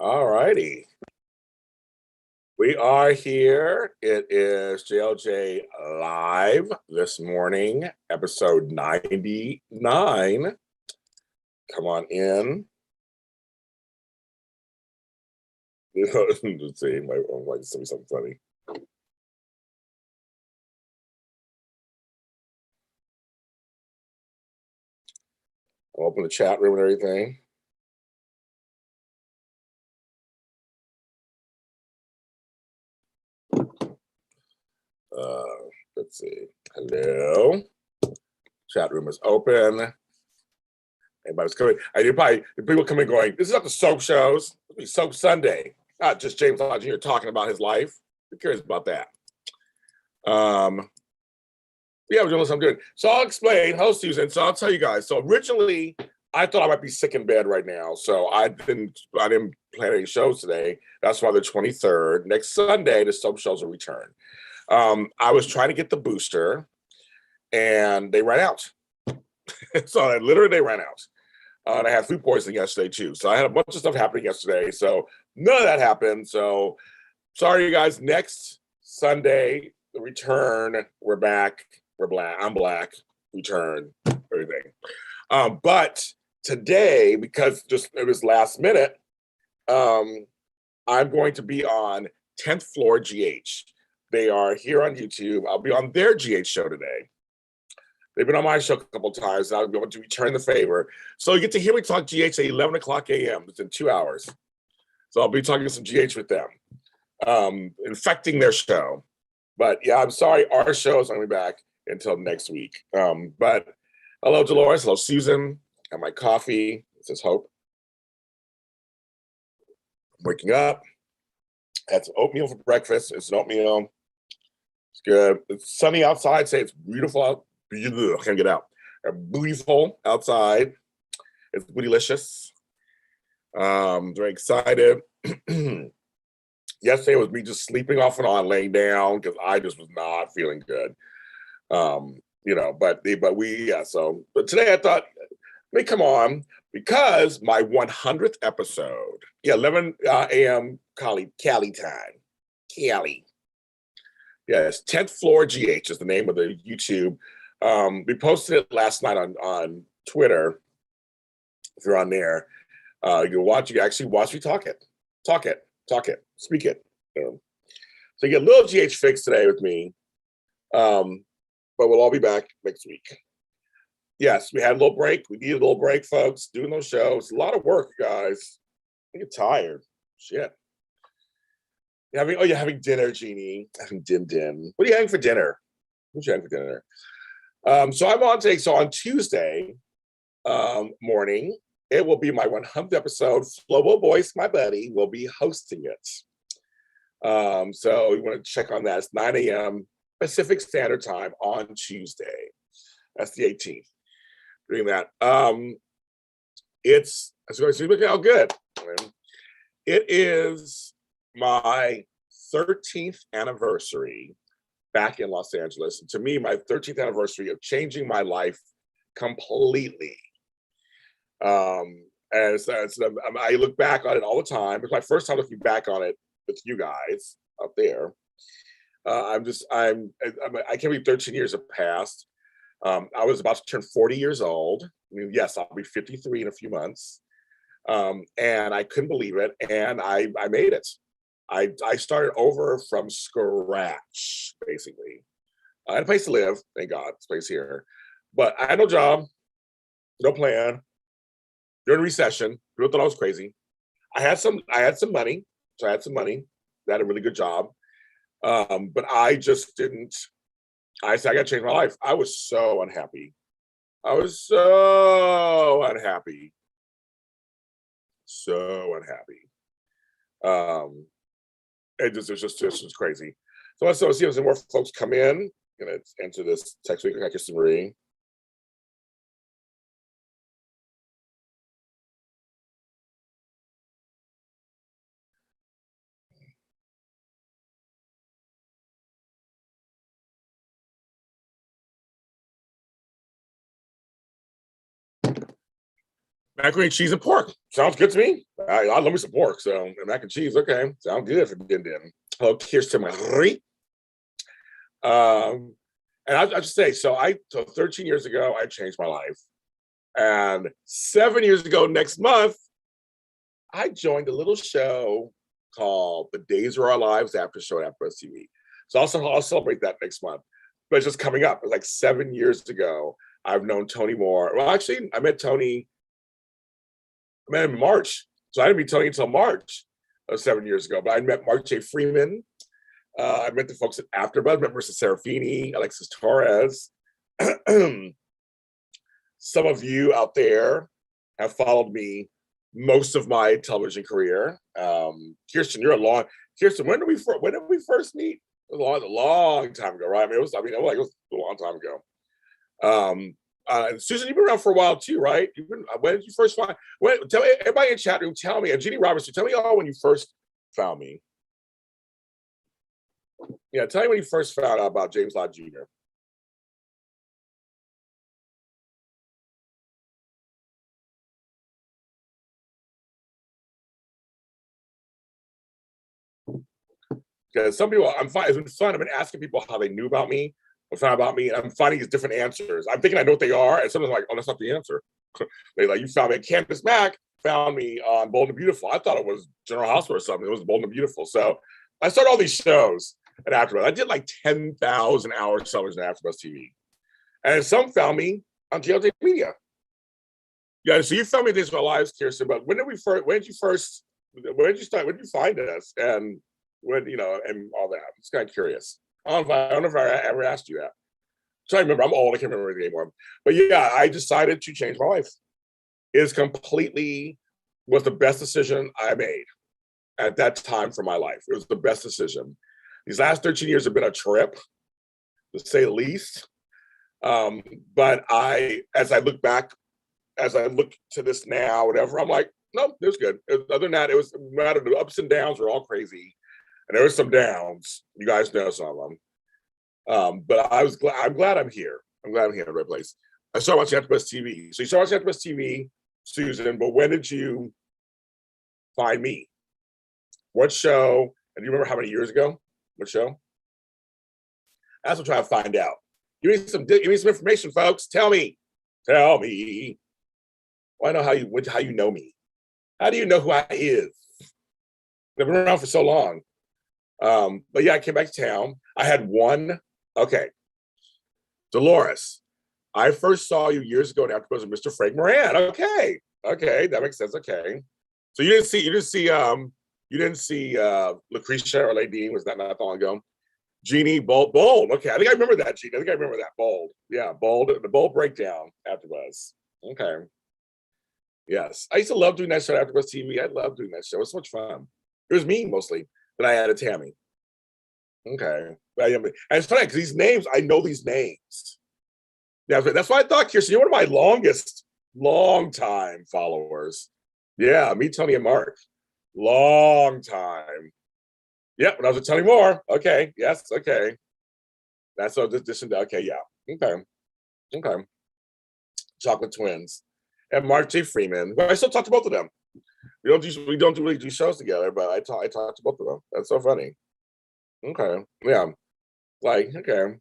All righty. We are here. It is JLJ Live this morning, episode 99. Come on in. Let's see, my might say something funny. I'll open the chat room and everything. Let's see. Hello. Chat room is open. Everybody's coming. I do probably people coming going, this is not the soap shows. It'll be Soap Sunday. Not just James Lott Jr. talking about his life. Who cares about that? Yeah, we're doing what I'm doing. So I'll explain. Hello, Susan. So I'll tell you guys. So originally, I thought I might be sick in bed right now. So I didn't plan any shows today. That's why the 23rd. Next Sunday, the soap shows will return. I was trying to get the booster and they ran out. So they ran out. And I had food poisoning yesterday too. So I had a bunch of stuff happening yesterday. So none of that happened. So sorry, you guys. Next Sunday, the return. We're back. We're black. I'm black. Return. Everything. But today, because it was last minute, I'm going to be on 10th Floor GH. They are here on YouTube. I'll be on their GH show today. They've been on my show a couple of times. I'll be able to return the favor. So you get to hear me talk GH at 11 o'clock a.m. It's in 2 hours. So I'll be talking some GH with them, infecting their show. But yeah, I'm sorry. Our show is only back until next week. But hello, Dolores. Hello, Susan. Got my coffee. This is Hope. I'm waking up. Had some oatmeal for breakfast. It's an oatmeal. It's good. It's sunny outside. Say it's beautiful out. I can't get out. Beautiful outside. It's bootylicious. Very excited. Yesterday was me just sleeping off and on, laying down because I just was not feeling good. But today I thought, let me come on because my 100th episode, 11 a.m. Cali time. Cali. Yes, 10th Floor GH is the name of the YouTube. We posted it last night on Twitter. If you're on there, you can actually watch me talk it, speak it. So you get a little GH fix today with me, but we'll all be back next week. Yes, we had a little break. We needed a little break, folks, doing those shows. A lot of work, guys. I get tired. Shit. You're having dinner, Jeannie. Having dim. What are you having for dinner? What are you having for dinner? So I'm on today. So on Tuesday morning, it will be my 100th episode. Flobo Boyce, my buddy, will be hosting it. So you want to check on that. It's 9 a.m. Pacific Standard Time on Tuesday. That's the 18th. Doing that. It's look how good. It is my 13th anniversary back in Los Angeles. And to me, my 13th anniversary of changing my life completely. I look back on it all the time. It's my first time looking back on it with you guys out there. I can't believe 13 years have passed. I was about to turn 40 years old. I mean, yes, I'll be 53 in a few months. And I couldn't believe it. And I made it. I started over from scratch, basically. I had a place to live, thank God, this place here. But I had no job, no plan. During recession, people thought I was crazy. I had some money, so I had some money. I had a really good job. But I just didn't. I said, I got to change my life. I was so unhappy. It was just crazy. So let's see if some more folks come in. I'm gonna enter this text week. I just Marie. Macaroni and cheese and pork. Sounds good to me. I love me some pork. So mac and cheese, okay. Sounds good for din din. Hello, Kirsten Marie. And I just say, so 13 years ago, I changed my life. And 7 years ago, next month, I joined a little show called The Days of Our Lives After Show at AfterBuzz TV. So I'll celebrate that next month. But it's just coming up. It's like 7 years ago. I've known Tony Moore. Well, actually, I met him in March. So I didn't meet Tony until March of 7 years ago. But I met Mark J. Freeman. I met the folks at AfterBuzz. I met Marissa Serafini, Alexis Torres. Some of you out there have followed me most of my television career. Kirsten, Kirsten, when did we first meet? It was a long time ago, right? It was a long time ago. And Susan, you've been around for a while too, right? When did you first find? Tell everybody in chat room. Tell me, and Jeannie Robertson, tell me all when you first found me. Yeah, tell me when you first found out about James Lott Jr. Because some people, it's been fun. I've been asking people how they knew about me, or found about me, and I'm finding these different answers. I'm thinking I know what they are, and sometimes I'm like, oh, that's not the answer. They like, you found me. Candace Mack found me on Bold and Beautiful. I thought it was General Hospital or something. It was Bold and Beautiful. So I started all these shows at AfterBuzz. I did like 10,000 hours television at AfterBuzz TV, and some found me on JLJ Media. Yeah, so you found me Days of Our Lives, Kirsten. But when did you start? When did you find us? And when, and all that. I'm just kind of curious. I don't know if I ever asked you that. So I remember, I'm old, I can't remember anything anymore. But yeah, I decided to change my life. It was the best decision I made at that time for my life. It was the best decision. These last 13 years have been a trip, to say the least. But as I look to this now, whatever, I'm like, no, it was good. Other than that, the ups and downs were all crazy. And there were some downs. You guys know some of them. But I'm glad I'm here. I'm glad I'm here in the right place. I started watching AfterBuzz TV. So you started watching AfterBuzz TV, Susan, but when did you find me? What show? And do you remember how many years ago? What show? That's what I'm trying to find out. Give me some information, folks. Tell me. Well, I know how you know me. How do you know who I is? I've been around for so long. But yeah, I came back to town. I had one. Okay. Dolores, I first saw you years ago after was Mr. Frank Moran. Okay, that makes sense. Okay. So you didn't see Lucretia or Lady was that not long ago? Jeannie, Bold. Okay, I think I remember that, Jeannie. I think I remember that. Bold. Yeah, Bold, the Bold breakdown AfterBuzz. Okay. Yes. I used to love doing that show AfterBuzz TV. I love doing that show. It was so much fun. It was me mostly, but I added Tammy. Okay. And it's funny because these names, I know these names. Yeah, that's why I thought, Kirsten, you're one of my long time followers. Yeah, me, Tony, and Mark. Long time. Yeah, when I was with Tony Moore. Okay, yes, okay. That's so this and okay, yeah. Okay. Chocolate Twins. And Mark J. Freeman. Well, I still talk to both of them. We don't really do shows together, but I talk to both of them. That's so funny. Okay. Yeah. Like, okay.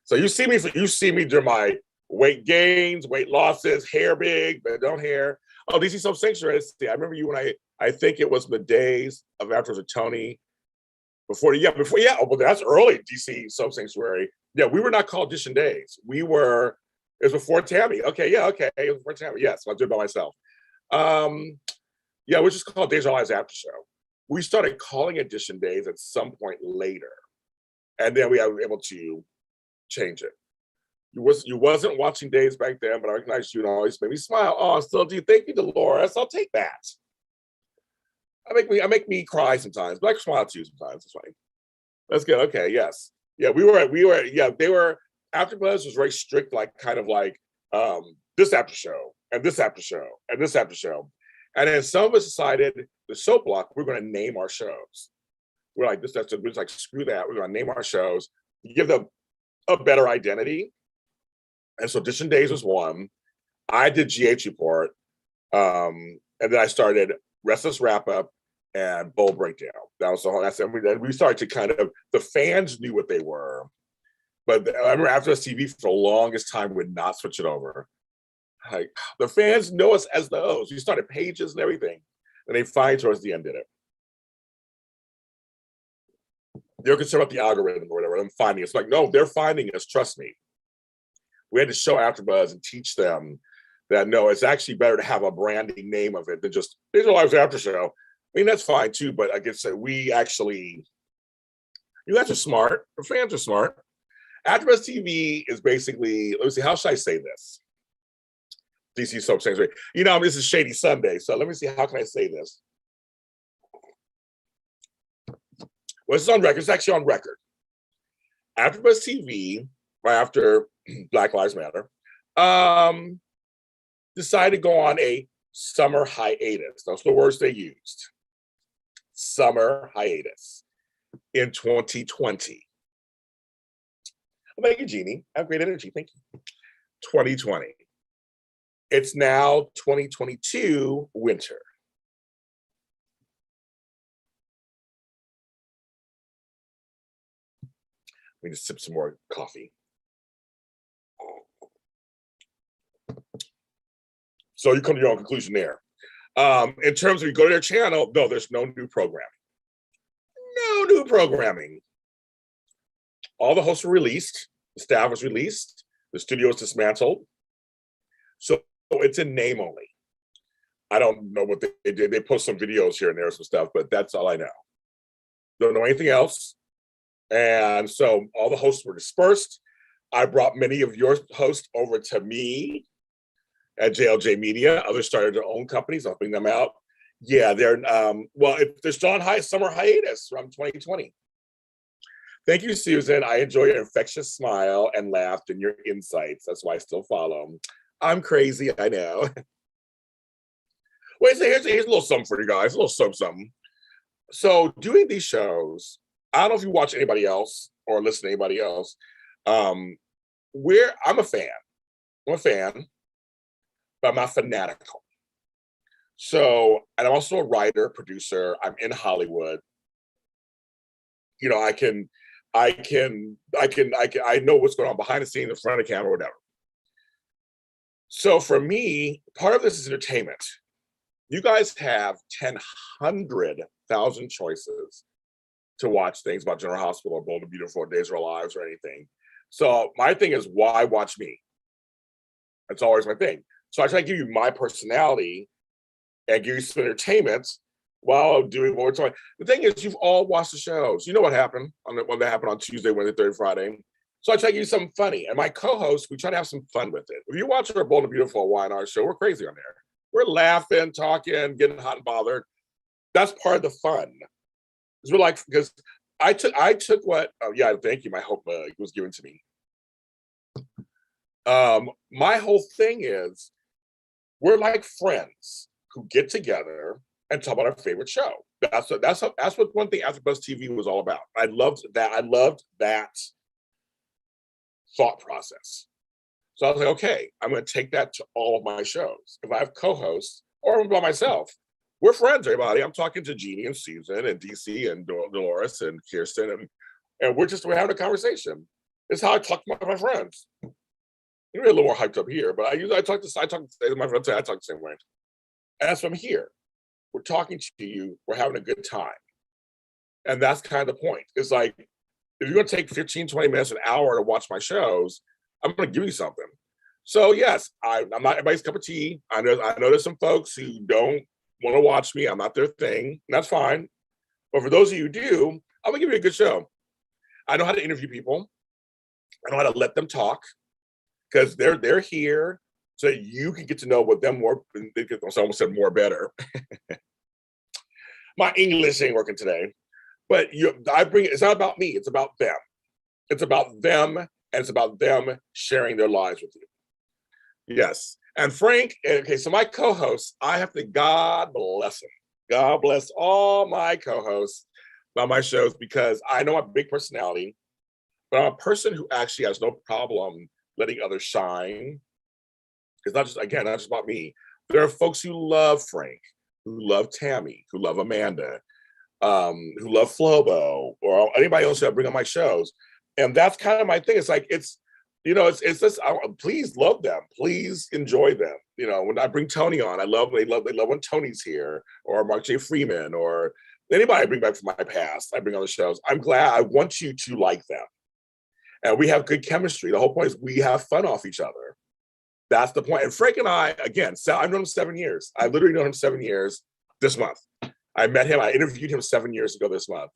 So you see me during my weight gains, weight losses, hair big, but don't hair. Oh, DC Soap Sanctuary. I remember you when I think it was the days of after Tony. Before. Oh, well, that's early DC Soap Sanctuary. Yeah, we were not called Dish and Days. It was before Tammy. Okay, yeah, okay. It was before Tammy. Yes, I did it by myself. Yeah, which is called Days of Our Lives After Show. We started calling it Dish and Days at some point later. And then we were able to change it. You wasn't watching Days back then, but I recognized you and always made me smile. Oh, still do. Thank you, Dolores. I'll take that. I make me cry sometimes, but I smile too sometimes. It's funny. That's good. Okay, yes. Yeah, we were, yeah, they were, AfterBuzz was very strict, like kind of like this after show, and this after show, and this after show. And then some of us decided the soap block, we're going to name our shows. We're like, we're like, screw that. We're going to name our shows, give them a better identity. And so Dish and Days was one. I did GH Report. And then I started Restless Wrap Up and Bowl Breakdown. That was the whole. That's we started to kind of, the fans knew what they were, but I remember After Us TV for the longest time would not switch it over. Like, the fans know us as the hosts. We started pages and everything, and they finally towards the end did it. They're concerned about the algorithm or whatever, them finding us. Like, no, they're finding us. Trust me. We had to show AfterBuzz and teach them that no, it's actually better to have a branding name of it than just Digital Lives After Show. I mean, that's fine too, but I guess that we actually, you guys are smart. The fans are smart. AfterBuzz TV is basically, let me see, how should I say this? DC Soap Sanctuary. You know, this is Shady Sunday, so let me see, how can I say this? Well, it's on record. It's actually on record. AfterBuzz TV, right after Black Lives Matter, decided to go on a summer hiatus. Those are the words they used. Summer hiatus in 2020. Thank you, Jeannie. I have great energy. Thank you. 2020. It's now 2022 winter. Let me just sip some more coffee. So you come to your own conclusion there. In terms of you go to their channel, no, there's no new programming. No new programming. All the hosts were released. The staff was released. The studio was dismantled. So it's in name only. I don't know what they did. They post some videos here and there, some stuff, but that's all I know. Don't know anything else. And so all the hosts were dispersed. I brought many of your hosts over to me at JLJ Media. Others started their own companies, helping them out. Yeah, they're, they're still on summer hiatus from 2020. Thank you, Susan. I enjoy your infectious smile and laugh and your insights. That's why I still follow. I'm crazy, I know. Wait, so here's a little something for you guys, a little something. So doing these shows, I don't know if you watch anybody else or listen to anybody else. I'm a fan. I'm a fan, but I'm not fanatical. So, and I'm also a writer, producer. I'm in Hollywood. You know, I know what's going on behind the scenes, in front of the camera, whatever. So for me, part of this is entertainment. You guys have 100,000 choices to watch things about General Hospital or Bold and Beautiful or Days of Our Lives or anything. So my thing is, why watch me? That's always my thing. So I try to give you my personality and give you some entertainment while doing what we're talking. The thing is, you've all watched the shows. You know what happened when that happened on Tuesday, Wednesday, Thursday, Friday. So I try to give you something funny. And my co-host, we try to have some fun with it. If you watch our Bold and Beautiful YNR show, we're crazy on there. We're laughing, talking, getting hot and bothered. That's part of the fun. We're like, because I took what, thank you. My hope was given to me. My whole thing is, we're like friends who get together and talk about our favorite show. That's what one thing AfterBuzz TV was all about. I loved that thought process. So I was like, okay, I'm going to take that to all of my shows. If I have co-hosts or I'm by myself, we're friends, everybody. I'm talking to Jeannie and Susan and DC and Dolores and Kirsten, and we're having a conversation. It's how I talk to my friends. You're a little more hyped up here, but I talk to my friends. I talk the same way. And that's why I'm here. We're talking to you. We're having a good time. And that's kind of the point. It's like, if you're going to take 15, 20 minutes, an hour to watch my shows, I'm going to give you something. So yes, I'm not everybody's cup of tea. I know there's some folks who don't want to watch me. I'm not their thing. And that's fine. But for those of you who do, I'm going to give you a good show. I know how to interview people. I know how to let them talk, because they're here so you can get to know what them more. I almost said more better. My English ain't working today, but it's not about me. It's about them. It's about them, and it's about them sharing their lives with you. Yes. And Frank, okay, so my co-hosts, I have to, God bless them. God bless all my co-hosts on my shows, because I know I'm a big personality, but I'm a person who actually has no problem letting others shine. It's not just about me. There are folks who love Frank, who love Tammy, who love Amanda, who love Flobo, or anybody else that I bring on my shows. And that's kind of my thing. It's like, it's just, please love them. Please enjoy them. When I bring Tony on, they love when Tony's here, or Mark J. Freeman, or anybody I bring back from my past, I bring on the shows. I'm glad. I want you to like them. And we have good chemistry. The whole point is we have fun off each other. That's the point. And Frank and I, again, I've known him 7 years. I literally known him 7 years this month. I met him. I interviewed him 7 years ago this month.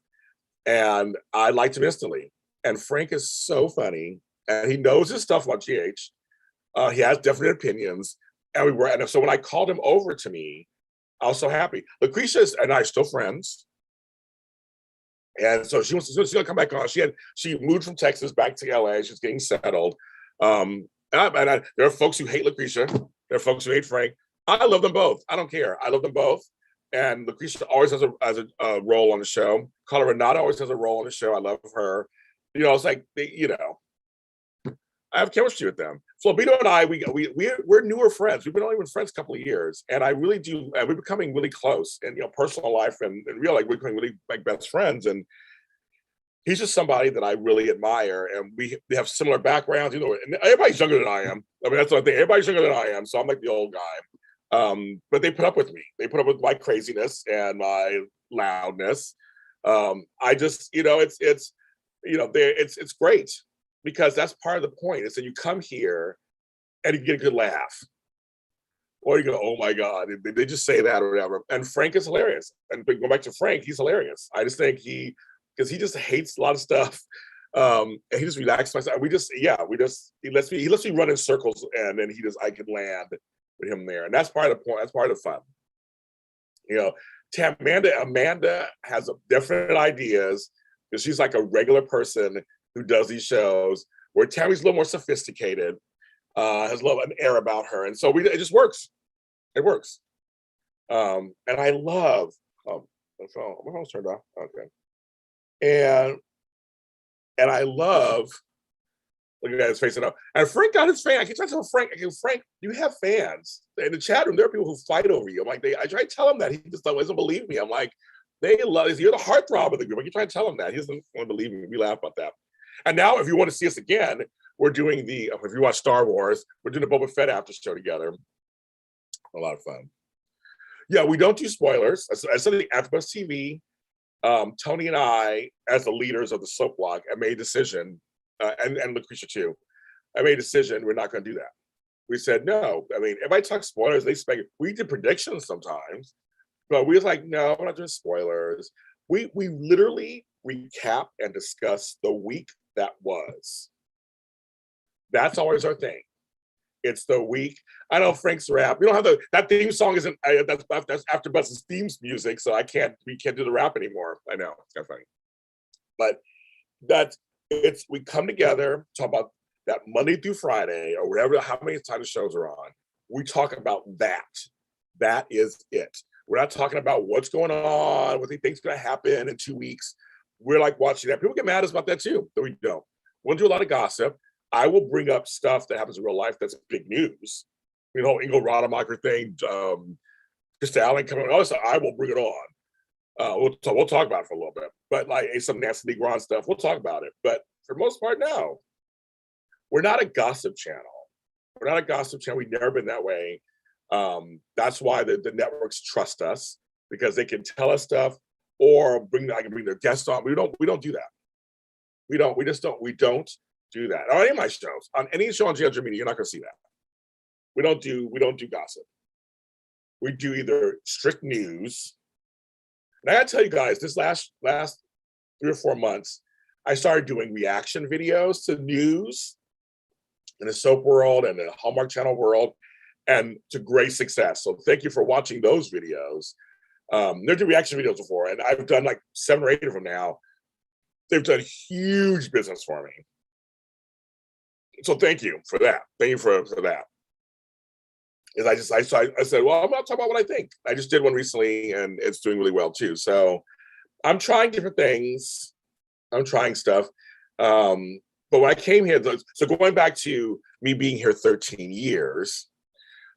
And I liked him instantly. And Frank is so funny. And he knows his stuff about GH. He has definite opinions. And so when I called him over to me, I was so happy. Lucretia and I are still friends. And so she's gonna come back on. She moved from Texas back to LA. She's getting settled. There are folks who hate Lucretia. There are folks who hate Frank. I love them both. I don't care. I love them both. And Lucretia always has a role on the show. Carla Renata always has a role on the show. I love her. It's like I have chemistry with them. Flobito and I, we're newer friends. We've been only been friends a couple of years, and I really do. And we're becoming really close, and personal life and real life, we're becoming really like best friends. And he's just somebody that I really admire, and we have similar backgrounds. And everybody's younger than I am. I mean, that's the thing. Everybody's younger than I am, so I'm like the old guy. But they put up with me. They put up with my craziness and my loudness. I just, it's great. Because that's part of the point. Is that you come here and you get a good laugh. Or you go, oh my God, they just say that or whatever. And Frank is hilarious. And going back to Frank, he's hilarious. I just think because he just hates a lot of stuff. And he just relaxes myself. He lets me run in circles, and then I can land with him there. And that's part of the point. That's part of the fun. Amanda has different ideas, because she's like a regular person who does these shows, where Tammy's a little more sophisticated, has a little an air about her. And so it just works. It works. And I love, my phone's turned off. Okay. And I love, look at that, his face it up. And Frank got his fan. I keep trying to tell Frank, Frank, you have fans. In the chat room, there are people who fight over you. I'm like, I try to tell him that. He just doesn't believe me. I'm like, they love you. You're the heartthrob of the group. I keep trying to tell him that. He doesn't want to believe me. We laugh about that. And now, if you want to see us again, we're doing if you watch Star Wars, we're doing the Boba Fett after show together. A lot of fun. Yeah, we don't do spoilers. I said the AfterBuzz TV, Tony and I, as the leaders of the soap block, I made a decision, and Lucretia too, I made a decision we're not going to do that. We said no. I mean, everybody talks spoilers, they speculate. We did predictions sometimes, but we was like, no, we're not doing spoilers. We literally recap and discuss the week that was. That's always our thing. It's the week. I know Frank's rap. We don't have that theme song isn't that's AfterBuzz's themes music, so we can't do the rap anymore. I know, it's kind of funny. But we come together, talk about that Monday through Friday, or whatever, how many times the shows are on. We talk about that. That is it. We're not talking about what's going on, what they think's gonna happen in 2 weeks. We're like watching that. People get mad at us about that too, but we don't. We'll do a lot of gossip. I will bring up stuff that happens in real life that's big news. Ingo Rademacher thing, Krista Allen coming on, all this stuff, I will bring it on. We'll talk about it for a little bit. But like some Nancy Negron stuff, we'll talk about it. But for the most part, no. We're not a gossip channel. We're not a gossip channel. We've never been that way. That's why the networks trust us, because they can tell us stuff, or I can bring their guests on. We don't do that. We don't do that on any of my shows. On any show on JLJ Media, you're not going to see that. We don't do gossip. We do either strict news. And I got to tell you guys, this last 3 or 4 months, I started doing reaction videos to news in the soap world and the Hallmark Channel world, and to great success. So thank you for watching those videos. They're doing reaction videos before, and I've done like 7 or 8 of them now. They've done huge business for me. So thank you for that. Thank you for that. I said, well, I'm not talking about what I think. I just did one recently, and it's doing really well too. So I'm trying different things. I'm trying stuff. But when I came here, so going back to me being here 13 years,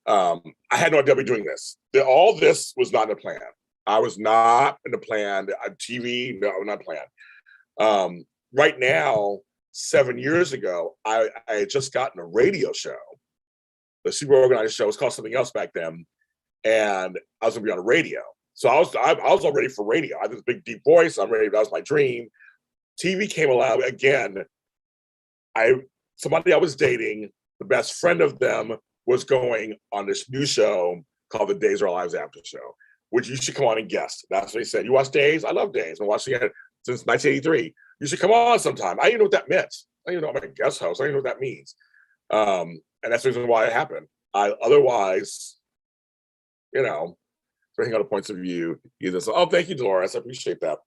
I had no idea I'd be doing this. All this was not in the plan. I was not in the plan. TV, no, not planned. Right now, 7 years ago, I had just gotten a radio show. The super organized show. It was called something else back then, and I was gonna be on the radio. So I was all ready for radio. I had this big deep voice. I'm ready. That was my dream. TV came along again. Somebody I was dating, the best friend of them, was going on this new show called The Days of Our Lives After Show, which you should come on and guest. That's what he said. You watch Days? I love Days. I've been watching it since 1983. You should come on sometime. I didn't know what that meant. I didn't know I'm a guest host. I didn't know what that means. And that's the reason why it happened. Otherwise, bringing out points of view. Oh, thank you, Dolores. I appreciate that.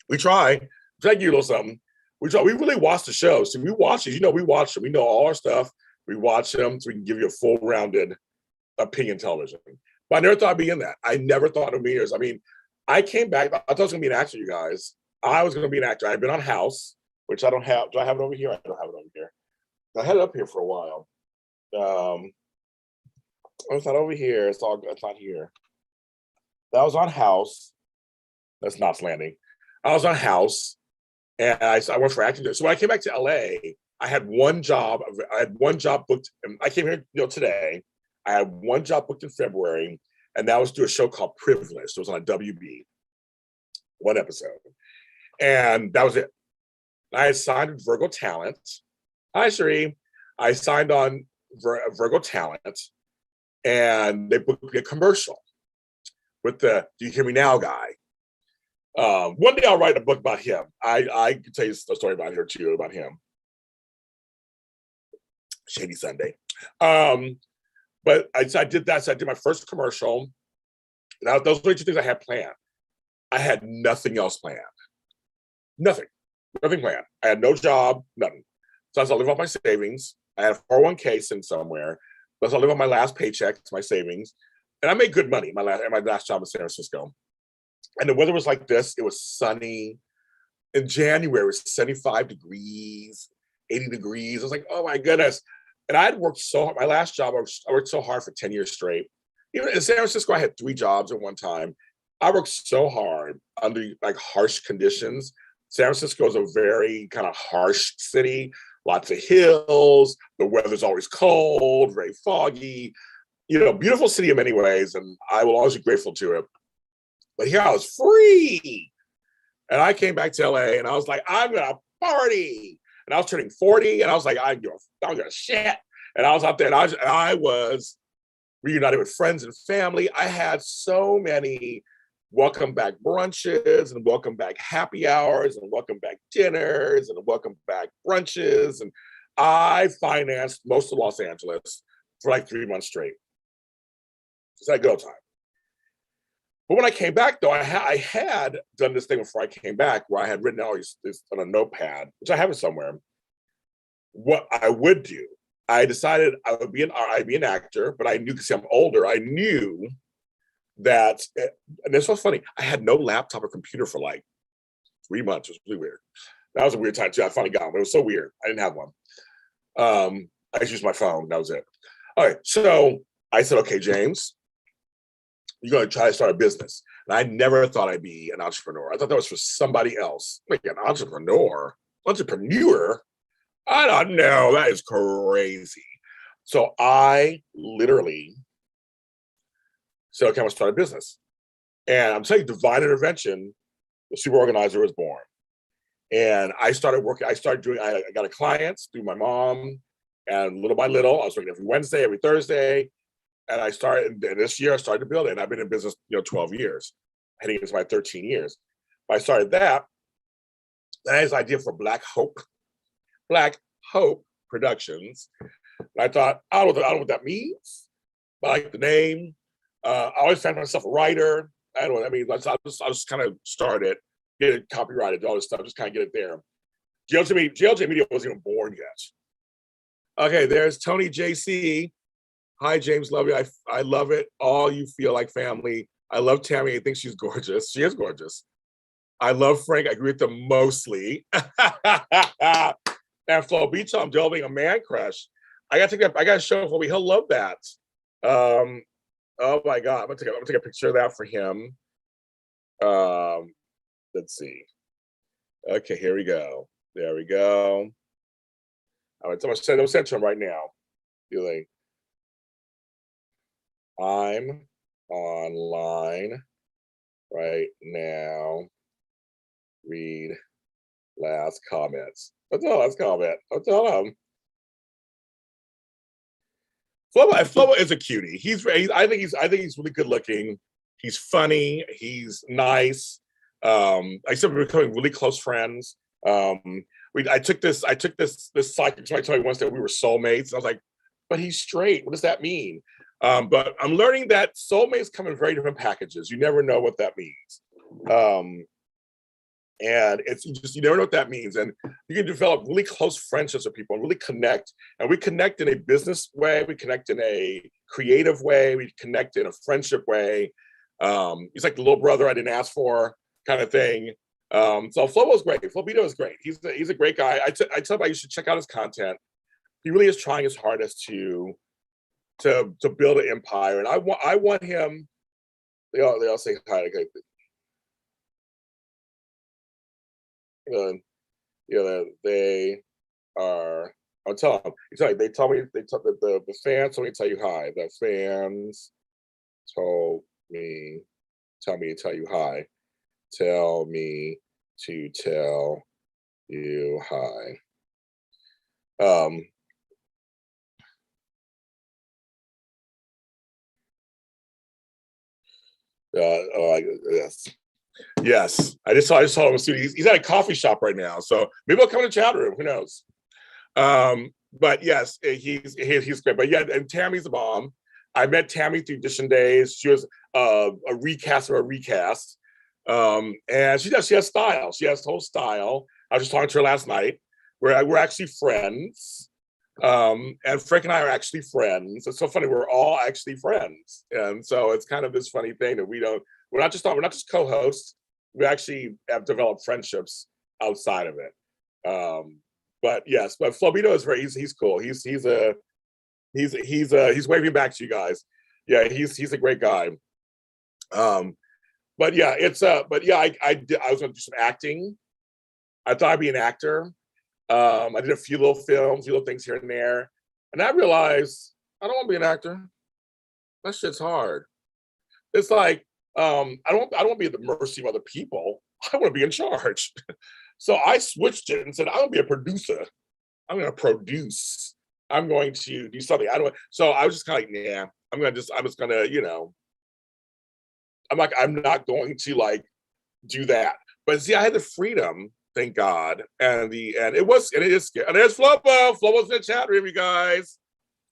We try. Try to give you a little something. We really watch the shows. So we watch it. We watch them. We know all our stuff. We watch them so we can give you a full-rounded opinion television. But I never thought I'd be in that. I never thought in a million years. I mean, I came back. I thought I was going to be an actor, you guys. I was going to be an actor. I've been on House, which I don't have. Do I have it over here? I don't have it over here. I had it up here for a while. It's not over here. It's not here. That was on House. That's Knots Landing. I was on House, and I went for acting. So when I came back to LA, I had one job. I had one job booked. I came here, today. I had one job booked in February, and that was to do a show called Privileged. It was on a WB, one episode, and that was it. I had signed with Virgo Talent. Hi, Cherie. I signed on Virgo Talent, and they booked me a commercial with the "Do You Hear Me Now" guy. One day I'll write a book about him. I can tell you a story about her too, about him. Shady Sunday. But I did that. So I did my first commercial. Those were the two things I had planned. I had nothing else planned. Nothing planned. I had no job, nothing. So I was live off my savings. I had a 401k sitting somewhere. So I live on my last paycheck, my savings. And I made good money my last job in San Francisco. And the weather was like this. It was sunny. In January, it was 75 degrees, 80 degrees. I was like, oh my goodness. And I had worked so hard. My last job, I worked so hard for 10 years straight. Even in San Francisco, I had 3 jobs at one time. I worked so hard under harsh conditions. San Francisco is a very kind of harsh city, lots of hills. The weather's always cold, very foggy. Beautiful city in many ways, and I will always be grateful to it. But here I was free. And I came back to LA, and I was like, I'm going to party. And I was turning 40, and I was like, I'm going to shit. And I was out there, and I was reunited with friends and family. I had so many welcome back brunches and welcome back happy hours and welcome back dinners and welcome back brunches. And I financed most of Los Angeles for 3 months straight. It's like go time. But when I came back, though, I had done this thing before I came back where I had written all this on a notepad, which I have it somewhere. What I would do, I decided I'd be an actor, but I knew, because I'm older, I knew that, and this was funny, I had no laptop or computer for 3 months. It was really weird. That was a weird time too. I finally got one, but it was so weird. I didn't have one. I just used my phone. That was it. All right. So I said, okay, James, you're going to try to start a business. And I never thought I'd be an entrepreneur. I thought that was for somebody else. An entrepreneur? I don't know. That is crazy. So I literally said, okay, I'm going to start a business. And I'm telling you, divine intervention, the super organizer was born. And I started working. I got a client through my mom. And little by little, I was working every Wednesday, every Thursday. And this year I started to build it. And I've been in business, 12 years, heading into my 13 years. But I started that. Then I had this idea for Black Hope Productions. And I thought, I don't know what that means, but I like the name. I always found myself a writer. I don't know what that means. I'll just kind of start it, get it copyrighted, all this stuff, just kind of get it there. JLJ Media wasn't even born yet. Okay, there's Tony JC. Hi, James, love you. I love it. All you feel like family. I love Tammy. I think she's gorgeous. She is gorgeous. I love Frank. I agree with them mostly. And Flo Beach, I'm developing a man crush. I got to show Flo. He'll love that. Um, oh my God, I'm gonna take a picture of that for him. Um, let's see. Okay, here we go. There we go. I'm gonna send to him right now. Be like, I'm online right now. Read last comments. What's the last comment? I'll tell him. Flobo is a cutie. I think he's really good looking. He's funny. He's nice. I said we're becoming really close friends. I took this psychic trying to tell me once that we were soulmates. I was like, but he's straight. What does that mean? But I'm learning that soulmates come in very different packages. You never know what that means. And you never know what that means. And you can develop really close friendships with people and really connect. And we connect in a business way, we connect in a creative way, we connect in a friendship way. He's like the little brother I didn't ask for kind of thing. So Flobo's great. Flobito is great. He's a great guy. I tell everybody you should check out his content. He really is trying his hardest to build an empire. And I want him. They all say hi. They are. I'll tell them. They tell me. The fans told me to tell you hi. The fans told me. Tell me to tell you hi. Tell me to tell you hi. Yes. Yes, I just saw him. He's at a coffee shop right now, so maybe I'll come in the chat room. Who knows? But yes, he's great. But yeah, and Tammy's a bomb. I met Tammy through Audition Days. She was a recast of a recast, and she has style. She has whole style. I was just talking to her last night. We're actually friends, and Frank and I are actually friends. It's so funny. We're all actually friends, and so it's kind of this funny thing that we're not just co-hosts. We actually have developed friendships outside of it. But yes, but Flobito is he's cool. He's waving back to you guys. Yeah, he's a great guy. But yeah, I was gonna do some acting. I thought I'd be an actor. I did a few little films, few little things here and there, and I realized I don't want to be an actor. That shit's hard. It's like I don't want to be at the mercy of other people. I want to be in charge. So I switched it and said, I'm gonna be a producer. I'm gonna produce. I'm going to do something. So I was just kind of like, yeah, I'm just gonna, I'm not going to like do that. But see, I had the freedom, thank God. And it is scary. And there's Flobo. Flobo's in the chat room, you guys.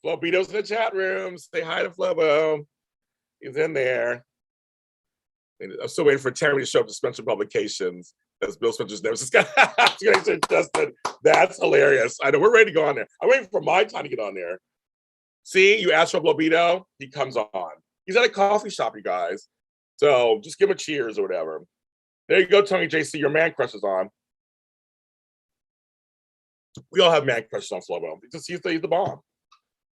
Flobito's in the chat room. Say hi to Flobo. He's in there. I'm still waiting for Tammy to show up to Spencer Publications. That's Bill Spencer's name. Justin. That's hilarious. I know we're ready to go on there. I'm waiting for my time to get on there. See, you asked for Blobito, he comes on. He's at a coffee shop, you guys. So just give him a cheers or whatever. There you go, Tony JC. Your man crush is on. We all have man crushes on Flobo. He's the bomb.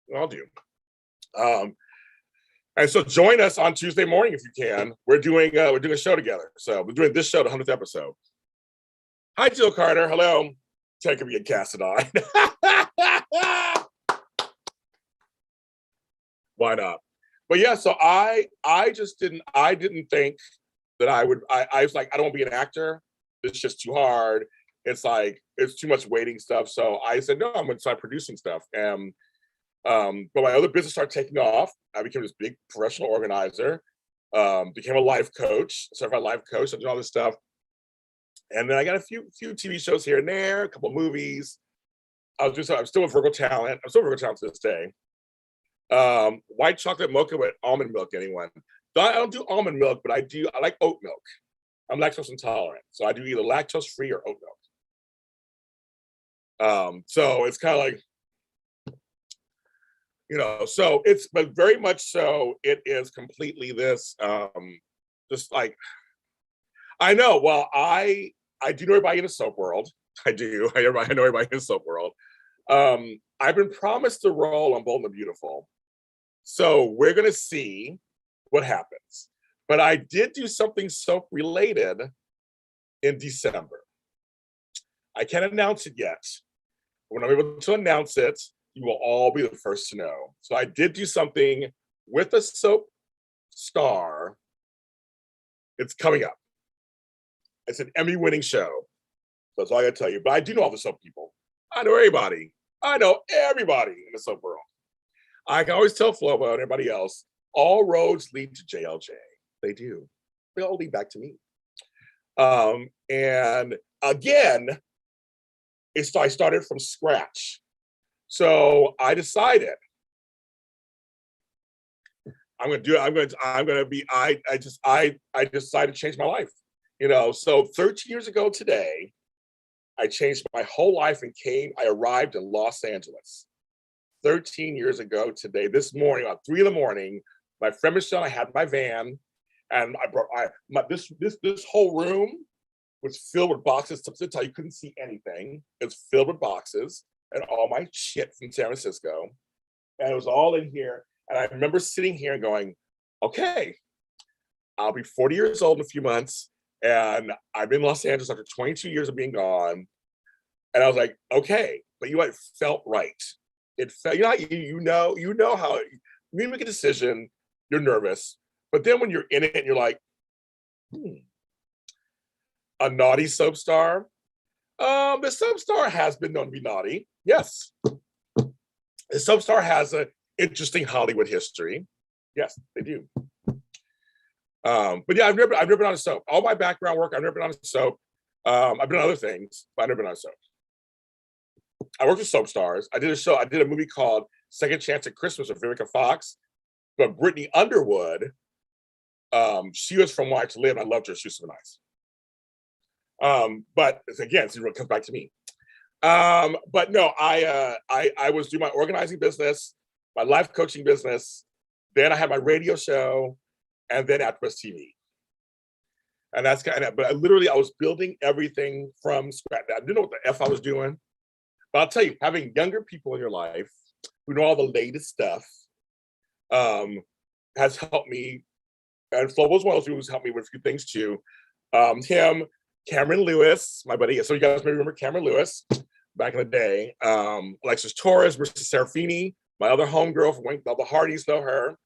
We all do. And so join us on Tuesday morning if you can. We're doing a show together. So we're doing this show, the 100th episode. Hi, Jill Carter. Hello. Take me a Cassadine. Why not? But yeah, so I didn't think that I would. I was like, I don't want to be an actor. It's just too hard. It's like it's too much waiting stuff. So I said, no, I'm going to start producing stuff. And but my other business started taking off. I became this big professional organizer, became a life coach, certified life coach, I did all this stuff. And then I got a few TV shows here and there, a couple of movies. I'm still with Virgo Talent. I'm still with Virgo Talent to this day. White chocolate mocha with almond milk, anyone? I don't do almond milk, but I like oat milk. I'm lactose intolerant. So I do either lactose free or oat milk. So it's kind of like, so but very much so it is completely this, just like, I know, well, I do know everybody in the soap world. I know everybody in the soap world. I've been promised the role on Bold and the Beautiful. So we're going to see what happens. But I did do something soap related in December. I can't announce it yet. When I'm able to announce it, you will all be the first to know. So I did do something with a soap star. It's coming up. It's an Emmy-winning show. That's all I gotta tell you. But I do know all the soap people. I know everybody. I know everybody in the soap world. I can always tell Flo and everybody else, all roads lead to JLJ. They do. They all lead back to me. And again, I started from scratch. So I decided I decided to change my life. So 13 years ago today, I changed my whole life and I arrived in Los Angeles. 13 years ago today, this morning, about 3 a.m, my friend Michelle, I had my van, and I brought this whole room was filled with boxes. To tell you couldn't see anything. It's filled with boxes and all my shit from San Francisco. And it was all in here. And I remember sitting here and going, okay, I'll be 40 years old in a few months. And I'm in Los Angeles after 22 years of being gone. And I was like, okay, but you know what? It felt right. It felt, you know how you make a decision, you're nervous. But then when you're in it, you're like, a naughty soap star. The soap star has been known to be naughty. Yes. The soap star has an interesting Hollywood history. Yes, they do. But yeah, I've never been on a soap. All my background work, I've never been on a soap. I've been on other things, but I've never been on a soap. I worked with soap stars. I did a movie called Second Chance at Christmas with Vivica Fox. But Brittany Underwood, she was from Why to Live. I loved her. She was so nice. But again, it comes back to me. But no, I was doing my organizing business, my life coaching business. Then I had my radio show, and then AfterBuzz TV. And that's kind of, but I was building everything from scratch. I didn't know what the F I was doing. But I'll tell you, having younger people in your life who know all the latest stuff has helped me. And Flo was one of those people who's helped me with a few things too. Him, Cameron Lewis, my buddy. So you guys may remember Cameron Lewis back in the day. Alexis Torres, Marissa Serafini, my other homegirl from all the Hardys know her.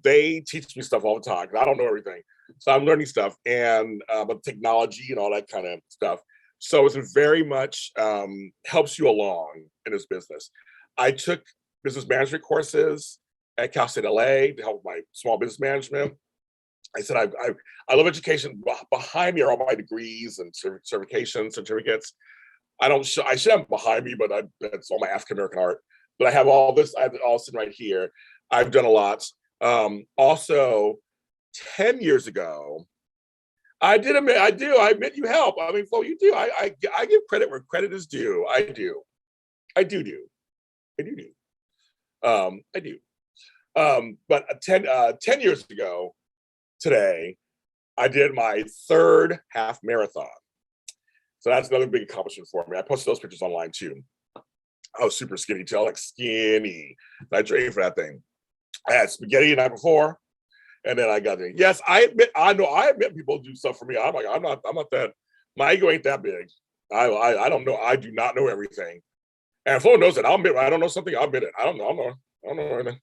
They teach me stuff all the time because I don't know everything. So I'm learning stuff and about technology and all that kind of stuff. So it's very much helps you along in this business. I took business management courses at Cal State LA to help my small business management. I said, I love education. Behind me are all my degrees and certificates. I should have them behind me, but that's all my African-American art. But I have all this, I have it all sitting right here. I've done a lot. Also, 10 years ago, I admit you help. I mean, Flo, you do. I give credit where credit is due. I do. But 10 years ago today, I did my 3rd half marathon. So that's another big accomplishment for me. I posted those pictures online too. I was super skinny too, like skinny. I trained for that thing. I had spaghetti the night before, and then I got there. Yes, I admit people do stuff for me. I'm like, I'm not that. My ego ain't that big. I don't know. I do not know everything. And Flo knows it. I'll admit I don't know something. I'll admit it. I don't know everything.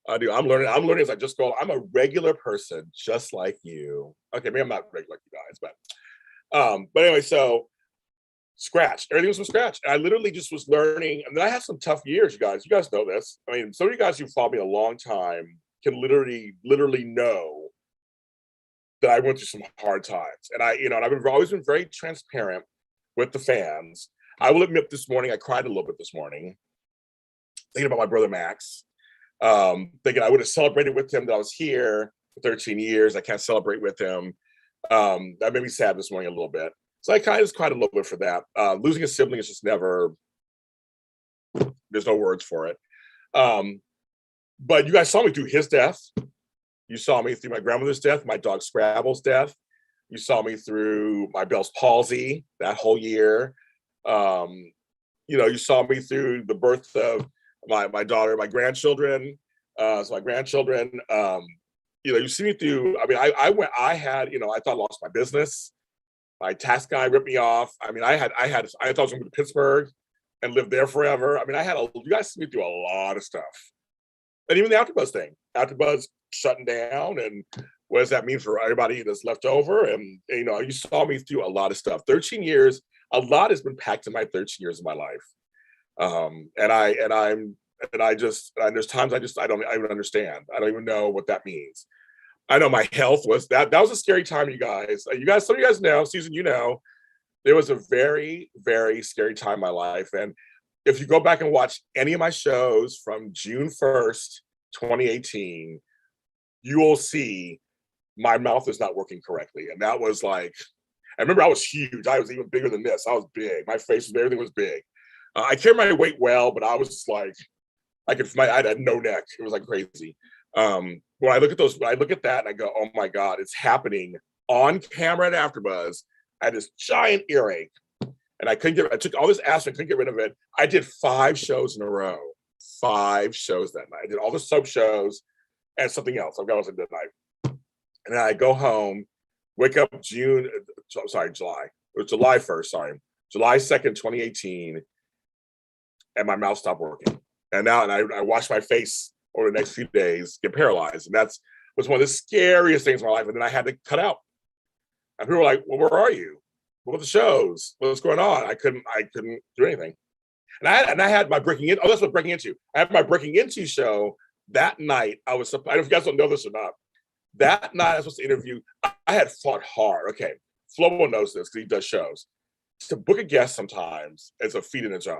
I do. I'm learning as I just go. I'm a regular person, just like you. Okay, maybe I'm not regular like you guys, but anyway, so scratch. Everything was from scratch. And I literally just was learning. And then I had some tough years, you guys. You guys know this. I mean, some of you guys who followed me a long time can literally know that I went through some hard times. And I've always been very transparent with the fans. I will admit this morning, I cried a little bit this morning, thinking about my brother Max. Thinking I would have celebrated with him that I was here for 13 years. I can't celebrate with him. That made me sad this morning a little bit. So I kind of just cried a little bit for that. Losing a sibling is just never, there's no words for it. But you guys saw me through his death. You saw me through my grandmother's death, my dog Scrabble's death. You saw me through my Bell's palsy that whole year. You saw me through the birth of my daughter, my grandchildren. So my grandchildren, you see me through. I mean, I had, I thought I lost my business. My tax guy ripped me off. I mean, I thought I was going to go to Pittsburgh and live there forever. I mean, you guys see me through a lot of stuff. And even the AfterBuzz thing, AfterBuzz shutting down, and what does that mean for everybody that's left over? And you saw me through a lot of stuff. 13 years, a lot has been packed in my 13 years of my life. And there's times I don't even understand. I don't even know what that means. I know my health was that was a scary time, you guys. Some of you guys know, Susan, there was a very, very scary time in my life. And if you go back and watch any of my shows from June 1st, 2018, you will see my mouth is not working correctly. And that was like, I remember I was huge. I was even bigger than this. I was big. My face, everything was big. I carried my weight well, but I was just like, I had no neck. It was like crazy. When I look at that and I go, oh my God, it's happening on camera at AfterBuzz. I had this giant earache and I took all this aspirin, couldn't get rid of it. I did 5 shows in a row, 5 shows that night. I did all the soap shows and something else. I was in the night. And then I go home, wake up July. It was July 1st, sorry. July 2nd, 2018. And my mouth stopped working. And I washed my face over the next few days, get paralyzed. And that was one of the scariest things in my life. And then I had to cut out. And people were like, well, where are you? What were the shows? What's going on? I couldn't do anything. And I had my breaking in. Oh, that's what breaking into. I had my breaking into show that night. I don't know if you guys don't know this or not. That night I was supposed to interview. I had fought hard. Okay. Flo knows this because he does shows. To book a guest sometimes is a feat in its own.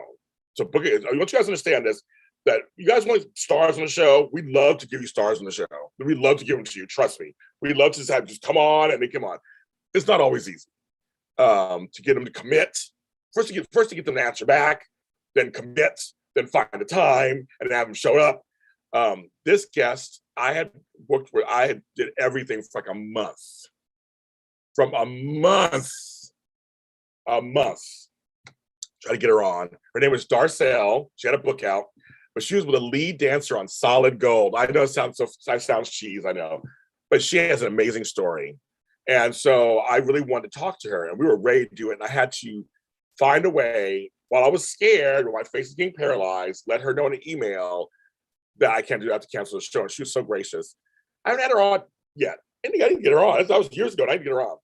So book it. I want you guys to understand this, that you guys want stars on the show. We'd love to give you stars on the show. We'd love to give them to you. Trust me. We'd love to just come on and they come on. It's not always easy to get them to commit. First to get them to answer back, then commit, then find the time and have them show up. This guest I had booked where I had did everything for like a month. From a month. Try to get her on. Her name was Darcelle. She had a book out, but she was with a lead dancer on Solid Gold. I know that sounds cheese, I know, but she has an amazing story. And so I really wanted to talk to her, and we were ready to do it. And I had to find a way, while I was scared, when my face was getting paralyzed, let her know in an email that I can't do that, to cancel the show. And she was so gracious. I haven't had her on yet. I didn't get her on. That was years ago, and I didn't get her on.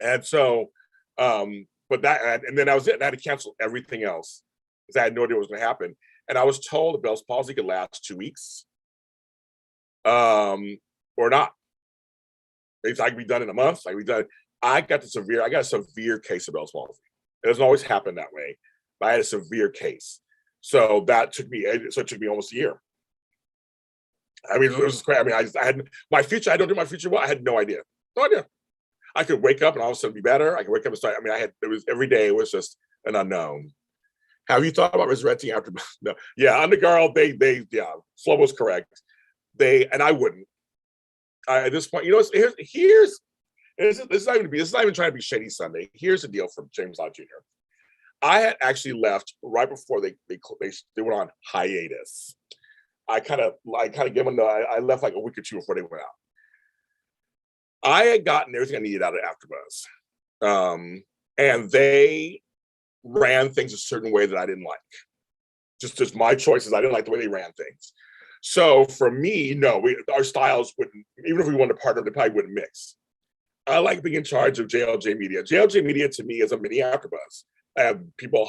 And so, and then that was it. And I had to cancel everything else because I had no idea what was going to happen. And I was told the Bell's palsy could last 2 weeks, or not. It's like be done in a month. I got a severe case of Bell's palsy. It doesn't always happen that way, but I had a severe case. So it took me almost a year. I mean, it was crazy. I mean, I had my future. I don't do my future well. I had no idea. No idea. I could wake up and all of a sudden be better. I could wake up and start. I mean, every day it was just an unknown. Have you thought about resurrecting after? No. Yeah, Undergirl, Flo was correct. And I wouldn't. At this point, here's this is not even trying to be Shady Sunday. Here's the deal for James Lott Jr. I had actually left right before they went on hiatus. I kind of gave them I left like a week or two before they went out. I had gotten everything I needed out of AfterBuzz, and they ran things a certain way that I didn't like. Just my choices. I didn't like the way they ran things. So for me, no, our styles wouldn't. Even if we wanted to partner, they probably wouldn't mix. I like being in charge of JLJ Media. JLJ Media to me is a mini AfterBuzz. I have people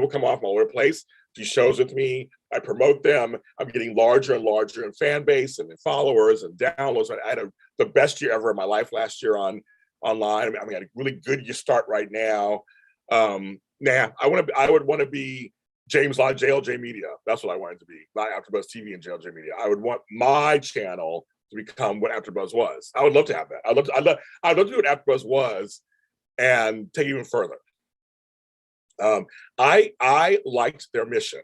come off all over the place, do shows with me. I promote them. I'm getting larger and larger in fan base and in followers and downloads. I had the best year ever in my life last year online. I mean, I had a really good year start right now. I would want to be James Lott JLJ Media. That's what I wanted to be. Not AfterBuzz TV and JLJ Media. I would want my channel to become what AfterBuzz was. I would love to have that. I'd love to do what AfterBuzz was and take it even further. I liked their mission.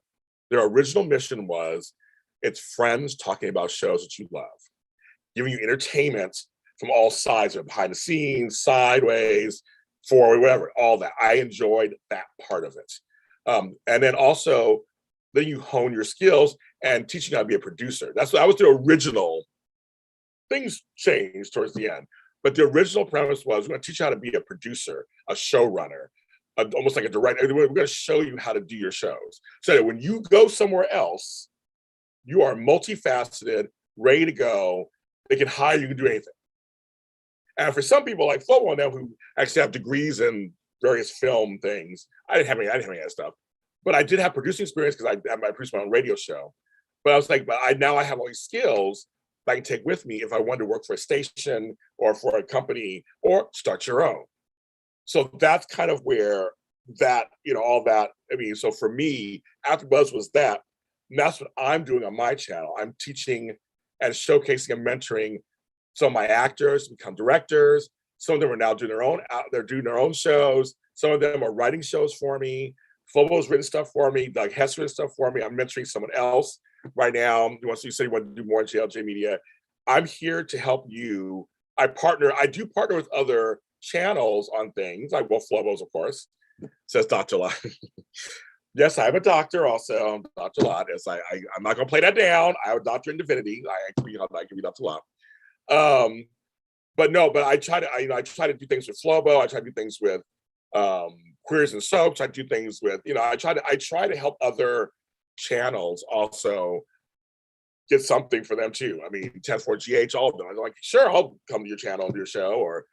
Their original mission was, it's friends talking about shows that you love, giving you entertainment from all sides, of behind the scenes, sideways, forward, whatever, all that. I enjoyed that part of it. And then also, then you hone your skills and teaching how to be a producer. That's what I was the original. Things changed towards the end, but the original premise was we're going to teach you how to be a producer, a showrunner, almost like a director. We're going to show you how to do your shows so that when you go somewhere else, you are multifaceted, ready to go. They can hire you to do anything. And for some people like Flo on them who actually have degrees in various film things, I didn't have any of that stuff, but I did have producing experience because I produced my own radio show. But I was like, now I have all these skills that I can take with me if I wanted to work for a station or for a company or start your own. So that's kind of where that, all that, so for me, AfterBuzz was that. And that's what I'm doing on my channel. I'm teaching and showcasing and mentoring some of my actors to become directors. Some of them are now doing their own shows. Some of them are writing shows for me. Flobo's written stuff for me. Doug Hess written stuff for me. I'm mentoring someone else right now. You said you want to do more in JLJ Media. I'm here to help you. I do partner with other channels on things, like Flobo's, of course, says Dr. Lott. Yes, I have a doctor also, Dr. Lott. Yes, I'm not going to play that down. I have a doctor in divinity. I can be Dr. Lott. But I try to do things with Flobo. I try to do things with Queers and Soaps. I do things with, I try to help other channels also get something for them too. 10-4GH, all of them. I'm like, sure, I'll come to your channel and do your show, or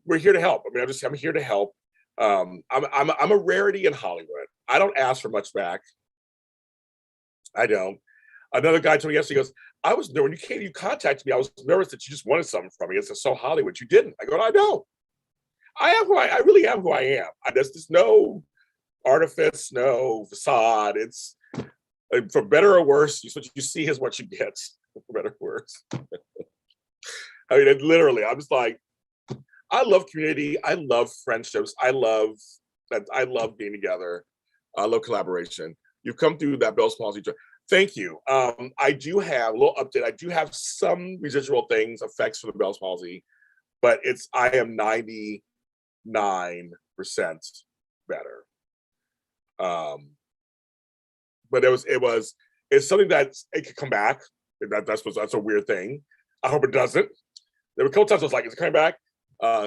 we're here to help. I'm here to help. I'm a rarity in Hollywood. I don't ask for much back. I don't. Another guy told me yesterday, he goes, when you contacted me, I was nervous that you just wanted something from me. It's so Hollywood. You didn't. I go, I know. I really am who I am. There's no artifice, no facade. It's for better or worse. What you see is what you get. For better or worse. Literally, I'm just like, I love community. I love friendships. I love being together. I love collaboration. You've come through that Bell's Palsy. Thank you. I do have a little update. I do have some residual effects for the Bell's Palsy, but I am 99% better. But it's something that it could come back. That's a weird thing. I hope it doesn't. There were a couple times I was like, is it coming back?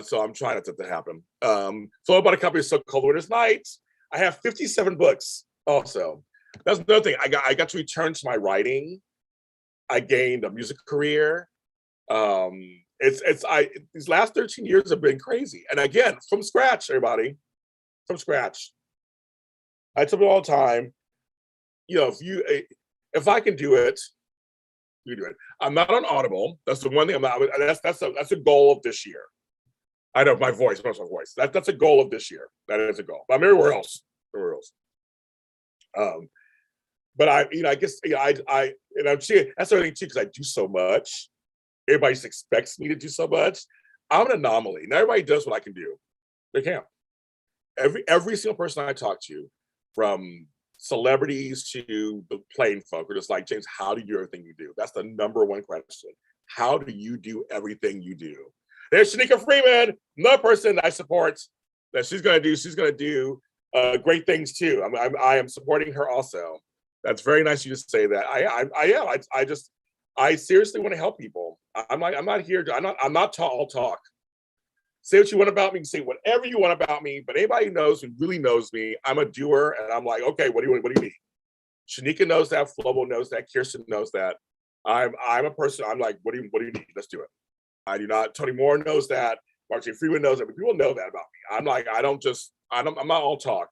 So I'm trying not to happen. So about a company called Winter's Night. I have 57 books also. That's another thing. I got to return to my writing. I gained a music career. These last 13 years have been crazy. And again, from scratch, everybody. From scratch. I tell people all the time, if I can do it, you do it. I'm not on Audible. That's the one thing I'm not. That's a goal of this year. I know my voice. That's a goal of this year. That is a goal. But I'm everywhere else. But I guess I'm seeing that's the other thing too, because I do so much. Everybody just expects me to do so much. I'm an anomaly. Not everybody does what I can do. They can't. Every single person I talk to, from celebrities to the plain folk, are just like, James, how do you do everything you do? That's the number one question. How do you do everything you do? There's Shanika Freeman, another person I support that she's going to do great things too. I am supporting her also. That's very nice of you to say that. I seriously want to help people. I'm not all talk. Say what you want about me, say whatever you want about me, but anybody who knows, who really knows me, I'm a doer, and I'm like, okay, what do you need? Shanika knows that, Flobo knows that, Kirsten knows that. I'm a person, I'm like, what do you need? Let's do it. I do not. Tony Moore knows that. Martin Freeman knows that. But people know that about me. I'm like, I'm not all talk.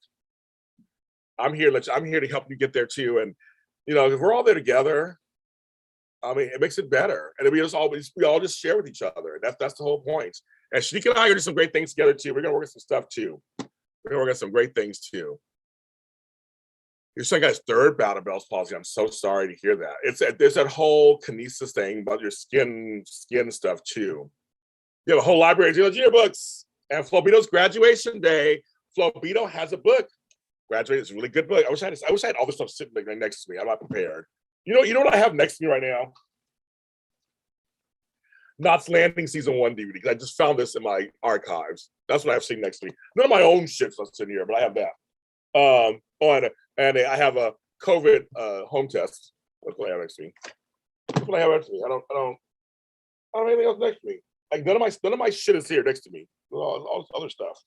I'm here to help you get there too. And if we're all there together, it makes it better. And we all just share with each other. That's the whole point. And Shanika and I are doing some great things together too. We're gonna work on some stuff too. We're gonna work on some great things too. Your son got his third bout of Bell's palsy. I'm so sorry to hear that. There's that whole kinesis thing about your skin stuff too. You have a whole library of JLJ books. And Flobito's graduation day. Flobito has a book. Graduate is a really good book. I wish I had all this stuff sitting like next to me. I'm not prepared. You know what I have next to me right now? Knots Landing season 1 DVD. I just found this in my archives. That's what I have sitting next to me. None of my own shit's sitting here, but I have that. And I have a COVID home test That's what I have next to me. That's what I have next to me. I don't have anything else next to me. Like none of my shit is here next to me. All this other stuff.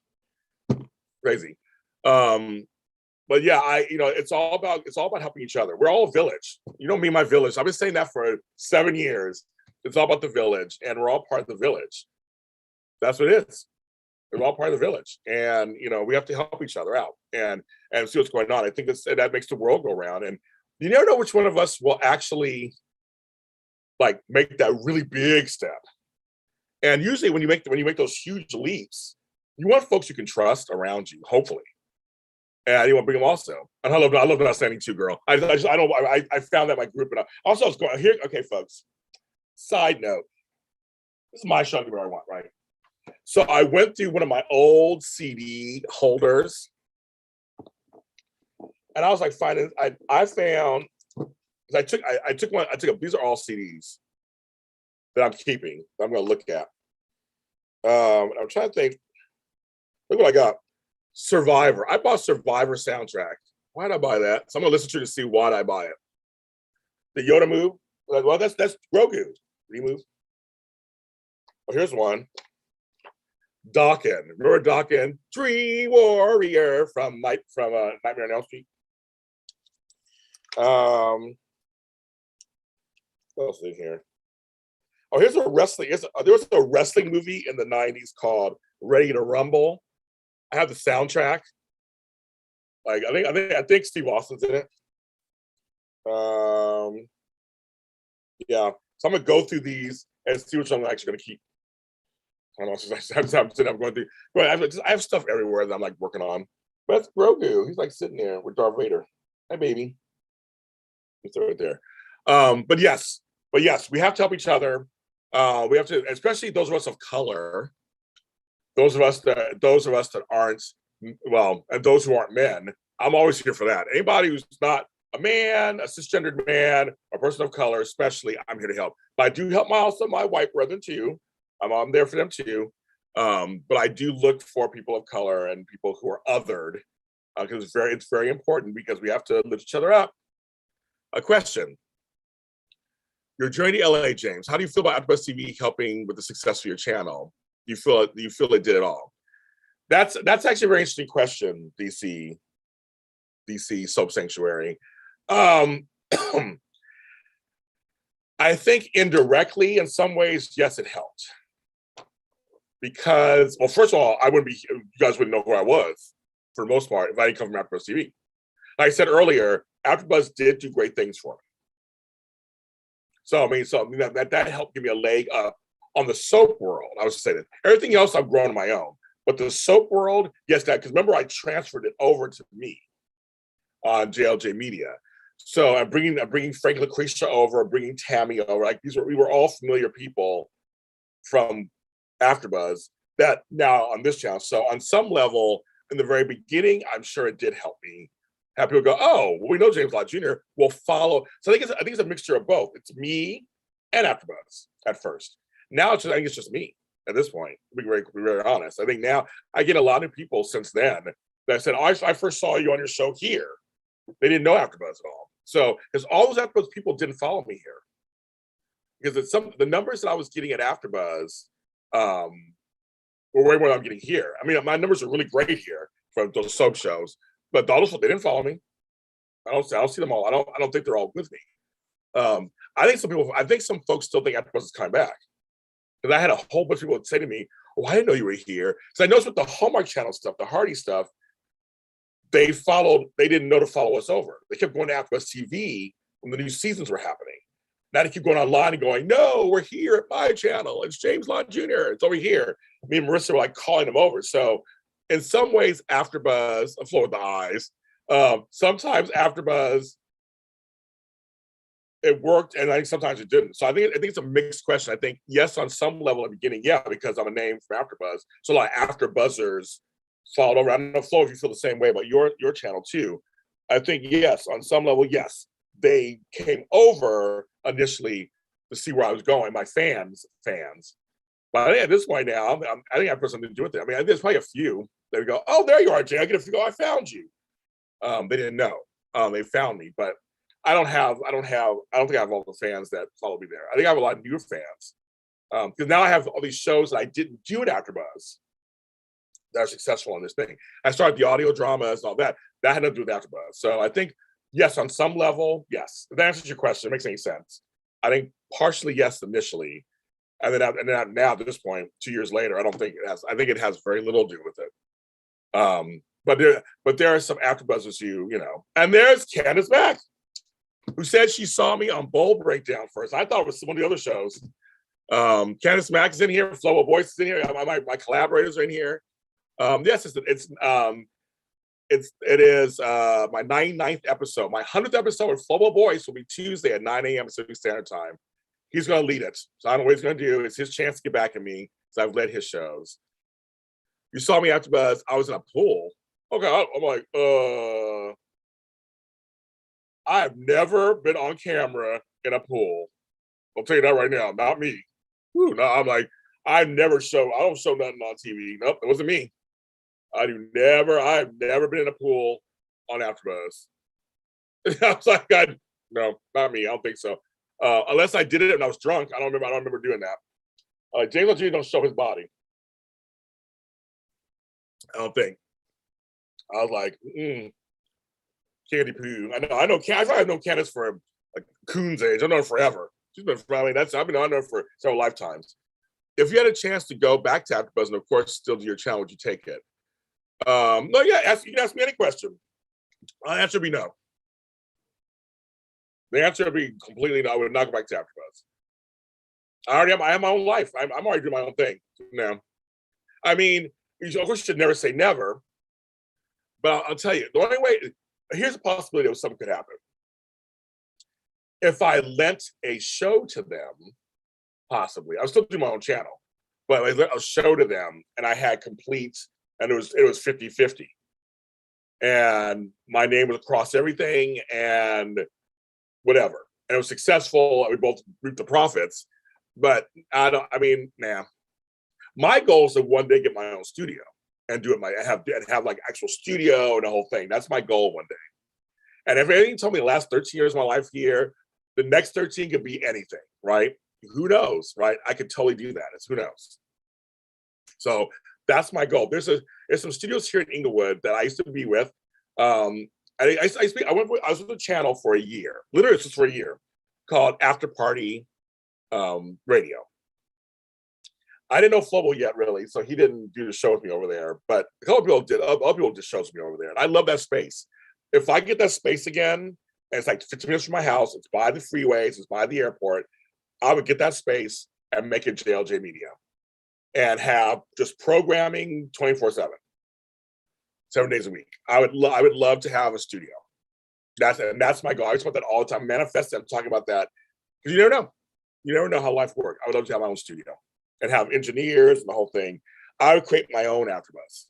Crazy. But yeah, it's all about helping each other. We're all a village. You know me and my village. I've been saying that for 7 years. It's all about the village, and we're all part of the village. That's what it is. We're all part of the village, and we have to help each other out and see what's going on. I think that makes the world go round. And you never know which one of us will actually like make that really big step. And usually, when you make those huge leaps, you want folks you can trust around you. Hopefully. And you want to bring them also. And I love not standing too, girl. I found that my group, and also I was going here. Okay, folks. Side note: this is my show. Where I want, right? So I went through one of my old CD holders, and I was like, finding. I found. I took one. These are all CDs that I'm keeping. I'm going to look at. I'm trying to think. Look what I got. Survivor. I bought Survivor soundtrack. Why did I buy that? So I'm gonna listen to it to see why I buy it. The Yoda move. Well, that's Grogu. Remove. Oh, here's one. Dawkins. Remember Dawkins? Dream Warrior from Nightmare on Elm Street. What else is in here? Oh, here's a wrestling. There was a wrestling movie in the 90s called Ready to Rumble. I have the soundtrack. Like I think Steve Austin's in it. Yeah. So I'm gonna go through these and see which one I'm actually gonna keep. I don't know. I'm going through. But I have stuff everywhere that I'm like working on. But that's Grogu. He's like sitting there with Darth Vader. Hi, baby. He's right there. But yes, we have to help each other. We have to, especially those of us of color. Those of us that aren't, well, and those who aren't men, I'm always here for that. Anybody who's not a man, a cisgendered man, a person of color, especially, I'm here to help. But I do help my white brethren too. I'm there for them too. But I do look for people of color and people who are othered because it's very important because we have to lift each other up. A question. Your journey to LA, James. How do you feel about AfterBuzz TV helping with the success of your channel? Do you feel it did it all? That's actually a very interesting question, DC Soap Sanctuary. I think indirectly, in some ways, yes, it helped. Because, well, first of all, you guys wouldn't know who I was for the most part if I didn't come from AfterBuzz TV. Like I said earlier, AfterBuzz did do great things for me. So that helped give me a leg up on the soap world. I was just saying that everything else I've grown on my own, but the soap world, yes, because remember I transferred it over to me on JLJ Media. So I'm bringing Frank Lucretia over, bringing Tammy over. Like we were all familiar people from AfterBuzz that now on this channel. So on some level, in the very beginning, I'm sure it did help me. Have people go, oh, well, we know James Lott Jr. will follow. So I think it's a mixture of both. It's me and AfterBuzz at first. Now I think it's just me at this point. To be very honest. I think now I get a lot of people since then that said, oh, I first saw you on your show here. They didn't know AfterBuzz at all. So because all those AfterBuzz people didn't follow me here. Because the numbers that I was getting at AfterBuzz were way more than I'm getting here. I mean, my numbers are really great here from those soap shows, but they didn't follow me. I don't see them all. I don't think they're all with me. I think some folks still think AfterBuzz is coming back. Because I had a whole bunch of people say to me, oh, I didn't know you were here. Because I noticed with the Hallmark Channel stuff, the Hardy stuff, they didn't know to follow us over. They kept going to AfterBuzz TV when the new seasons were happening. Now they keep going online and going, no, we're here at my channel. It's James Lott Jr. It's over here. Me and Marissa were like calling them over. So in some ways, AfterBuzz, I'm flowing with the eyes. Sometimes AfterBuzz, it worked, and I think sometimes it didn't. So I think it's a mixed question. I think yes, on some level at the beginning, yeah, because I'm a name from AfterBuzz. So like AfterBuzzers followed over. I don't know, Flo, if you feel the same way about your channel too. I think yes, on some level, yes, they came over initially to see where I was going. My fans. But I think at this point now, I think I put something to do with it. I mean, there's probably a few that would go, oh, there you are, Jay. I get a few. I found you. They didn't know. They found me, but I don't think I have all the fans that follow me there. I think I have a lot of new fans. Because now I have all these shows that I didn't do at AfterBuzz that are successful on this thing. I started the audio dramas and all that. That had nothing to do with AfterBuzz. So I think, yes, on some level, yes. If that answers your question, it makes any sense. I think partially yes initially. And then now at this point, 2 years later, I don't think it has. I think it has very little to do with it. But there are some AfterBuzzers you know. And there's Candace Mack, who said she saw me on Bowl Breakdown first. I thought it was one of the other shows. Candace Mack is in here. Flow of Voice is in here. My collaborators are in here. Yes, it is my 99th episode. My 100th episode with Flow of Voice will be Tuesday at 9 a.m. Pacific Standard Time. He's going to lead it. So I don't know what he's going to do. It's his chance to get back at me because I've led his shows. You saw me after Buzz. I was in a pool. Okay, I'm like, I have never been on camera in a pool. I'll tell you that right now. Not me. Whew, no, I'm like, I don't show nothing on TV. Nope, it wasn't me. I've never been in a pool on AfterBuzz. I was like, no, not me. I don't think so. Unless I did it and I was drunk. I don't remember doing that. James Lott Jr. don't show his body. I don't think. I was like, Candy Poo. I know. I've known Candace for like Coon's age. I've known her forever. She's been. I've known her for several lifetimes. If you had a chance to go back to AfterBuzz and of course still do your channel, would you take it? No, yeah. You can ask me any question. My answer would be no. The answer would be completely no. I would not go back to AfterBuzz. I have my own life. I'm already doing my own thing. No, I mean, of course, you should never say never. But I'll tell you, the only way. Here's a possibility of something could happen. If I lent a show to them, possibly, I was still doing my own channel, but I lent a show to them and I had complete, and it was 50-50. And my name was across everything and whatever. And it was successful. We both reaped the profits. But my goal is to one day get my own studio and do it have like actual studio and the whole thing. That's my goal one day. And if anything told me the last 13 years of my life here, the next 13 could be anything, right? Who knows, right? I could totally do that. Who knows? So that's my goal. There's some studios here in Inglewood that I used to be with. I was with a channel for a year, literally just for a year, called After Party Radio. I didn't know Flobo yet, really, so he didn't do the show with me over there. But a couple people did. Other people did shows with me over there, and I love that space. If I get that space again, and it's like 15 minutes from my house, it's by the freeways, it's by the airport, I would get that space and make it JLJ Media, and have just programming 24/7, 7 days a week. I would love to have a studio. That's my goal. I just want that all the time. Manifest. I'm talking about that because you never know. You never know how life works. I would love to have my own studio and have engineers and the whole thing. I would create my own AfterBuzz.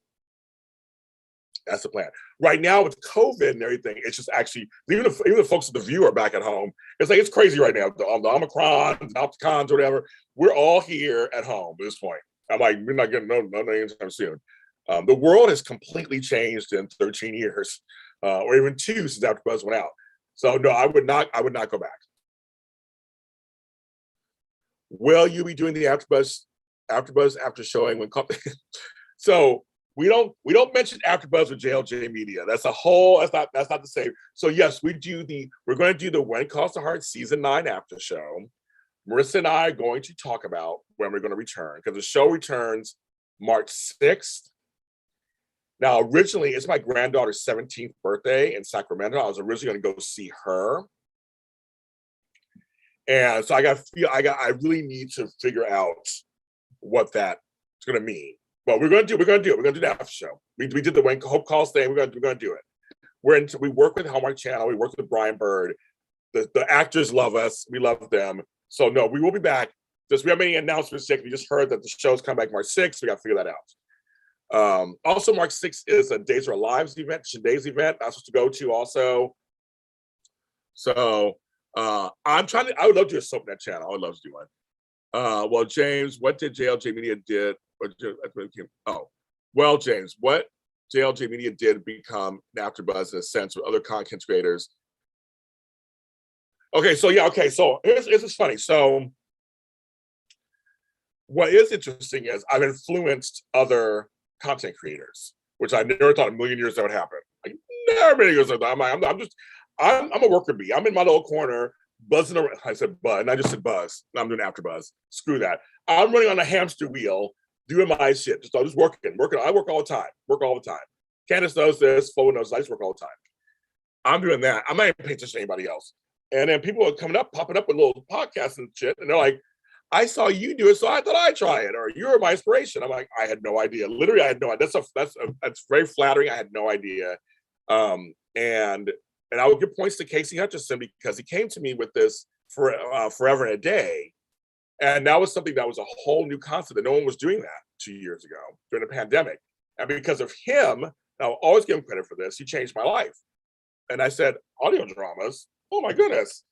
That's the plan. Right now with COVID and everything, it's just actually, even the folks at The View are back at home. It's like, it's crazy right now. The Omicron, the Opticons, whatever, we're all here at home at this point. I'm like, we're not getting no anytime soon. The world has completely changed in 13 years, or even 2 since AfterBuzz went out. So no, I would not go back. Will you be doing the AfterBuzz after showing when? So we don't mention AfterBuzz with JLJ Media. That's not the same. So yes, we're going to do the When Calls the Heart season 9 after show. Marissa and I are going to talk about when we're going to return, because the show returns March 6th. Now, originally, it's my granddaughter's 17th birthday in Sacramento. I was originally going to go see her. And so I really need to figure out what that's going to mean. But we're going to do the after show. We did the When Hope Calls thing. We're going to do it. We work with Hallmark Channel. We work with Brian Bird. The actors love us. We love them. So no, we will be back. Just we have any announcements yet. We just heard that the show's come back March 6th. We got to figure that out. Also, March 6th is a Days Are Alive event, Shaday's event. I'm supposed to go to also. So I would love to do a soap net channel. I would love to do one. Well, James, what did JLJ Media did? Well, James, what JLJ Media did become an AfterBuzz in a sense with other content creators Okay, so yeah, okay, so here's it's funny. So what is interesting is I've influenced other content creators, which I never thought a million years that would happen. Like never a million years. I'm a worker bee. I'm in my little corner buzzing around. I said buzz, and I just said buzz. I'm doing after buzz. Screw that. I'm running on a hamster wheel doing my shit. I'm just working. I work all the time. Work all the time. Candace knows this. Flo knows. I just work all the time. I'm doing that. I'm not even paying attention to anybody else. And then people are coming up, popping up with little podcasts and shit, and they're like, I saw you do it, so I thought I'd try it, or you're my inspiration. I'm like, I had no idea. Literally, I had no idea. That's very flattering. I had no idea. And I would give points to Casey Hutchinson because he came to me with this for Forever and a Day, and that was something that was a whole new concept that no one was doing that 2 years ago during the pandemic. And because of him, I'll always give him credit for this. He changed my life. And I said, audio dramas. Oh my goodness.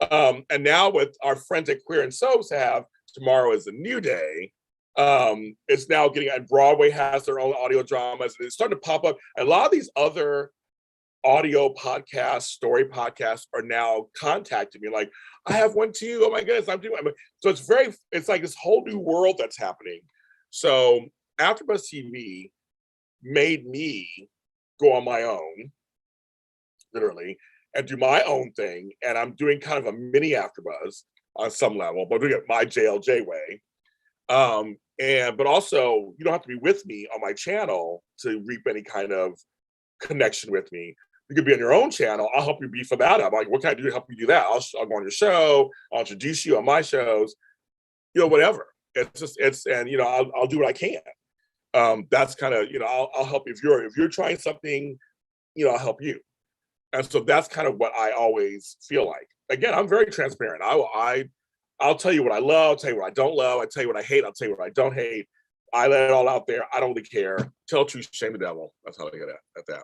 And now with our friends at Queer and Soaps have Tomorrow is a New Day. It's now getting, and Broadway has their own audio dramas. And it's starting to pop up. A lot of these other audio podcasts, story podcasts are now contacting me like, I have one too. Oh my goodness, I'm doing. So it's like this whole new world that's happening. So AfterBuzz TV made me go on my own, literally, and do my own thing. And I'm doing kind of a mini AfterBuzz on some level, but doing it my JLJ way. But also, you don't have to be with me on my channel to reap any kind of connection with me. You could be on your own channel. I'll help you beef that up. Like, what can I do to help you do that? I'll go on your show. I'll introduce you on my shows. Whatever. I'll do what I can. That's kind of, I'll help you if you're trying something. I'll help you. And so that's kind of what I always feel like. Again, I'm very transparent. I'll tell you what I love. I'll tell you what I don't love. I tell you what I hate. I'll tell you what I don't hate. I let it all out there. I don't really care. Tell the truth, shame the devil. That's how I get at that.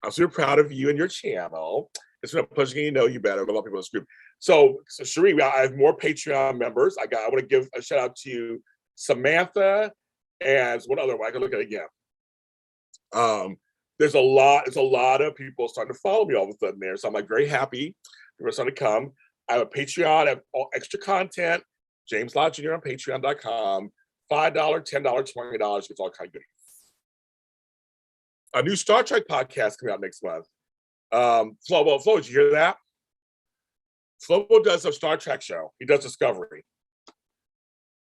I'm super proud of you and your channel. It's been a pleasure getting to know you better. A lot of people in this group. So Cherie, I have more Patreon members. I want to give a shout out to Samantha and one other one. I can look at it again. It's a lot of people starting to follow me all of a sudden there. So I'm like very happy. People are starting to come. I have a Patreon. I have all extra content. James Lott Jr. on patreon.com. $5, $10, $20 gets all kind of goodies. A new Star Trek podcast coming out next month. Flo, did you hear that? Flo does a Star Trek show. He does Discovery.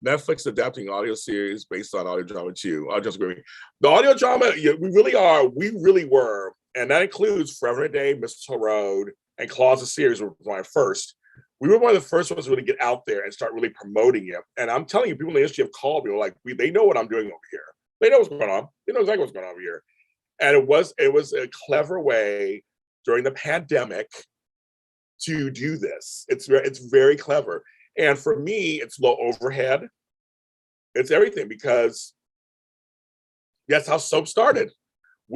Netflix adapting audio series based on audio drama too. I'll just agree. The audio drama, we really were, and that includes Forever and a Day, Mistletoe Road, and Claws of series were my first. We were one of the first ones to really get out there and start really promoting it. And I'm telling you, people in the industry have called me like, they know what I'm doing over here. They know what's going on. They know exactly what's going on over here. And it was a clever way during the pandemic to do this. It's very clever. And for me, it's low overhead. It's everything because that's how soap started.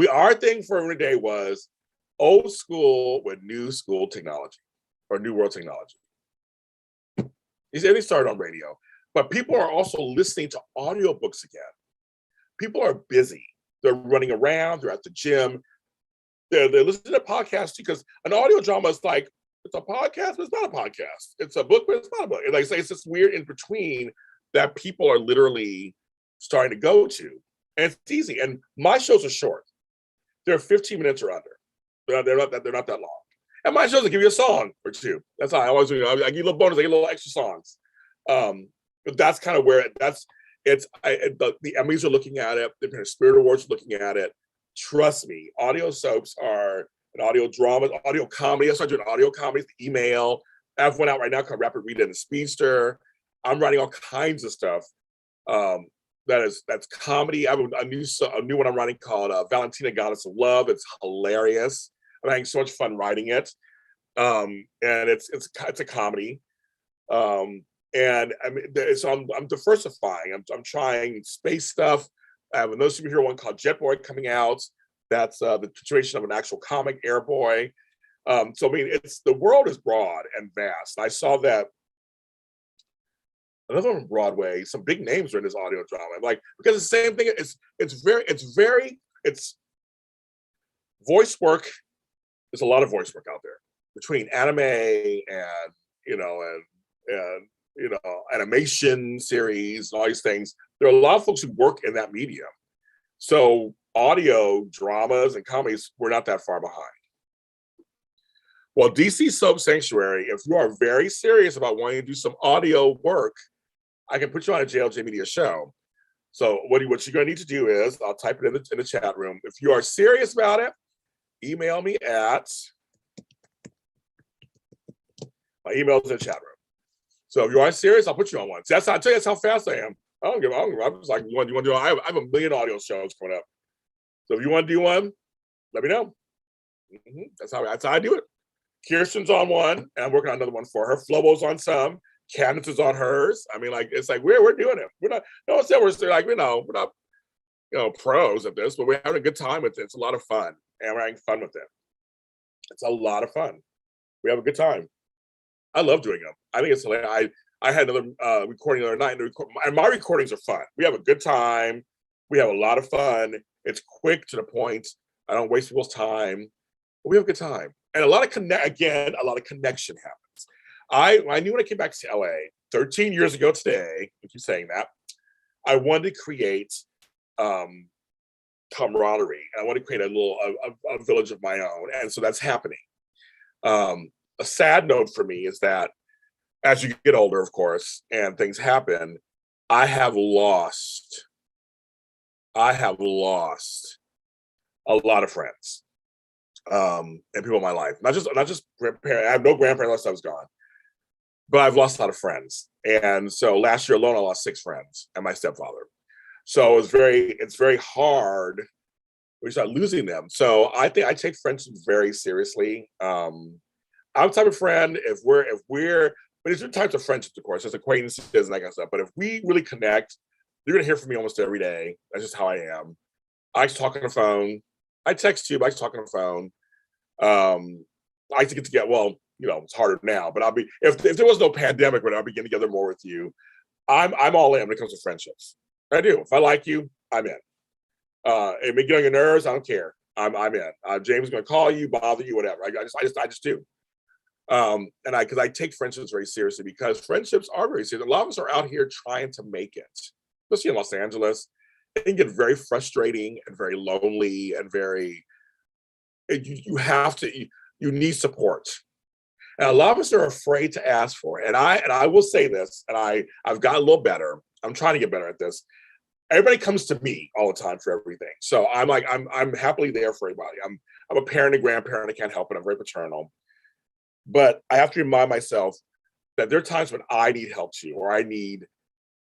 Our thing for every day was old school with new school technology or new world technology. They started on radio, but people are also listening to audiobooks again. People are busy. They're running around. They're at the gym. They're listening to podcasts too, because an audio drama is like, it's a podcast, but it's not a podcast. It's a book, but it's not a book. And like I say, it's this weird in between that people are literally starting to go to. And it's easy. And my shows are short. They're 15 minutes or under. They're not that long. And my shows will give you a song or two. That's how I always do. I give you a little bonus. I get a little extra songs. But that's kind of where the Emmys are looking at it. The Spirit Awards are looking at it. Trust me, audio soaps are an audio drama, audio comedy. I started doing audio comedies, the email. I have one out right now called Rapid Read and the Speedster. I'm writing all kinds of stuff. That's comedy. I have a new one I'm writing called Valentina, Goddess of Love. It's hilarious. I'm having so much fun writing it. And it's a comedy. And I mean, so I'm diversifying. I'm trying space stuff. I have another superhero one called Jet Boy coming out. That's the situation of an actual comic, Air Boy. So I mean, the world is broad and vast. I saw that another one on Broadway. Some big names are in this audio drama. Like, because it's the same thing. It's voice work. There's a lot of voice work out there. between anime and animation series and all these things, there are a lot of folks who work in that medium. So audio dramas and comedies, we're not that far behind. Well, DC Soap Sanctuary, if you are very serious about wanting to do some audio work, I can put you on a JLJ Media show. So what you're going to need to do is, I'll type it in the chat room. If you are serious about it, email me at, my email's in the chat room. So if you are serious, I'll put you on one. So I'll tell you that's how fast I am. I don't give a, I'm just like, you want to do, I have a million audio shows coming up. So if you want to do one, let me know. That's how I do it. Kirsten's on one, and I'm working on another one for her. Flobo's on some. Candace is on hers. I mean, like, it's like we're doing it. We're not. No one said we're like, we're not pros at this, but we're having a good time with it. It's a lot of fun, and we're having fun with it. It's a lot of fun. We have a good time. I love doing them. I think it's hilarious. I had another recording the other night, and my recordings are fun. We have a good time. We have a lot of fun. It's quick to the point. I don't waste people's time. But we have a good time. And a lot of connection happens. I knew when I came back to LA 13 years ago today, I keep saying that, I wanted to create camaraderie. I want to create a village of my own. And so that's happening. A sad note for me is that as you get older, of course, and things happen, I have lost a lot of friends. And people in my life, not just grandparents. I have no grandparents unless I was gone, but I've lost a lot of friends. And so last year alone, I lost 6 friends and my stepfather. So it's very hard when you start losing them. So I think I take friendship very seriously. I'm the type of friend, but there's different types of friendships, of course. There's acquaintances and that kind of stuff. But if we really connect, you're gonna hear from me almost every day. That's just how I am. I like to talk on the phone. I text you, but I like to talk on the phone. I like to get well, it's harder now, but I'll be if there was no pandemic, but I'll be getting together more with you. I'm all in when it comes to friendships. I do. If I like you, I'm in. It may get on your nerves, I don't care. I'm in. James is gonna call you, bother you, whatever. I just do. Because I take friendships very seriously, because friendships are very serious. A lot of us are out here trying to make it, especially in Los Angeles. It can get very frustrating and very lonely and you need support. And a lot of us are afraid to ask for it. And I will say this, and I've gotten a little better. I'm trying to get better at this. Everybody comes to me all the time for everything. So I'm happily there for everybody. I'm a parent and grandparent. I can't help it. I'm very paternal. But I have to remind myself that there are times when I need help too, or I need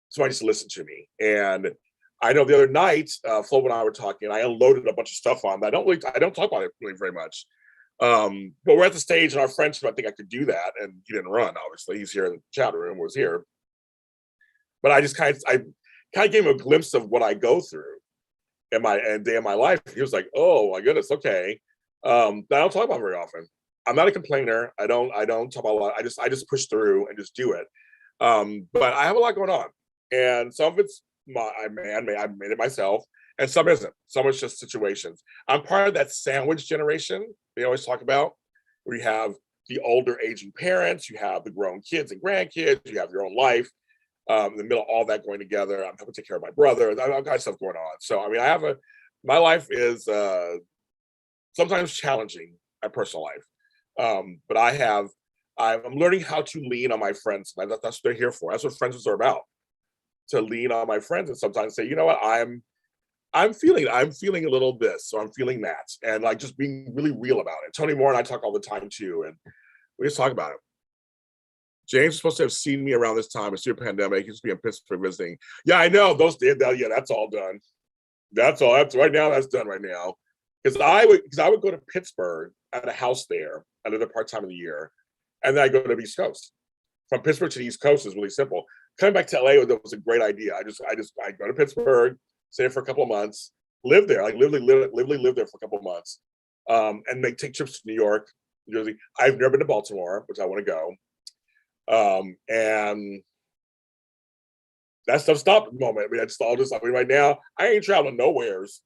somebody to listen to me. And I know the other night, Flo and I were talking, and I unloaded a bunch of stuff on that. I don't talk about it really very much. But we're at the stage in our friendship, I think I could do that. And he didn't run, obviously. He's here in the chat room, was here. But I kind of gave him a glimpse of what I go through in my day of my life. He was like, oh my goodness, okay. I don't talk about it very often. I'm not a complainer. I don't talk about a lot. I just push through and just do it. But I have a lot going on. And some of it's I made it myself, and some isn't. Some it's just situations. I'm part of that sandwich generation they always talk about, where you have the older aging parents, you have the grown kids and grandkids, you have your own life, in the middle of all that going together. I'm helping take care of my brother. I've got stuff going on. So I mean, my life is sometimes challenging, my personal life, but I'm learning how to lean on my friends. That's what they're here for. That's what friendships are about. To lean on my friends and sometimes say, you know what, I'm feeling a little this, so I'm feeling that, and like just being really real about it. Tony Moore and I talk all the time too, and we just talk about it. James is supposed to have seen me around this time. It's your pandemic. He's being pissed for visiting. Yeah, I know those did that. Yeah, that's all done. That's all. That's right now. That's done right now. Because I would go to Pittsburgh at a house there another part-time of the year, and then I go to the East Coast. From Pittsburgh to the East Coast is really simple. Coming back to LA was a great idea. I go to Pittsburgh, stay for a couple of months, live there, like literally live there for a couple of months, and take trips to New York, New Jersey. I've never been to Baltimore, which I want to go. And that stuff stopped at the moment. I mean, right now, I ain't traveling nowheres.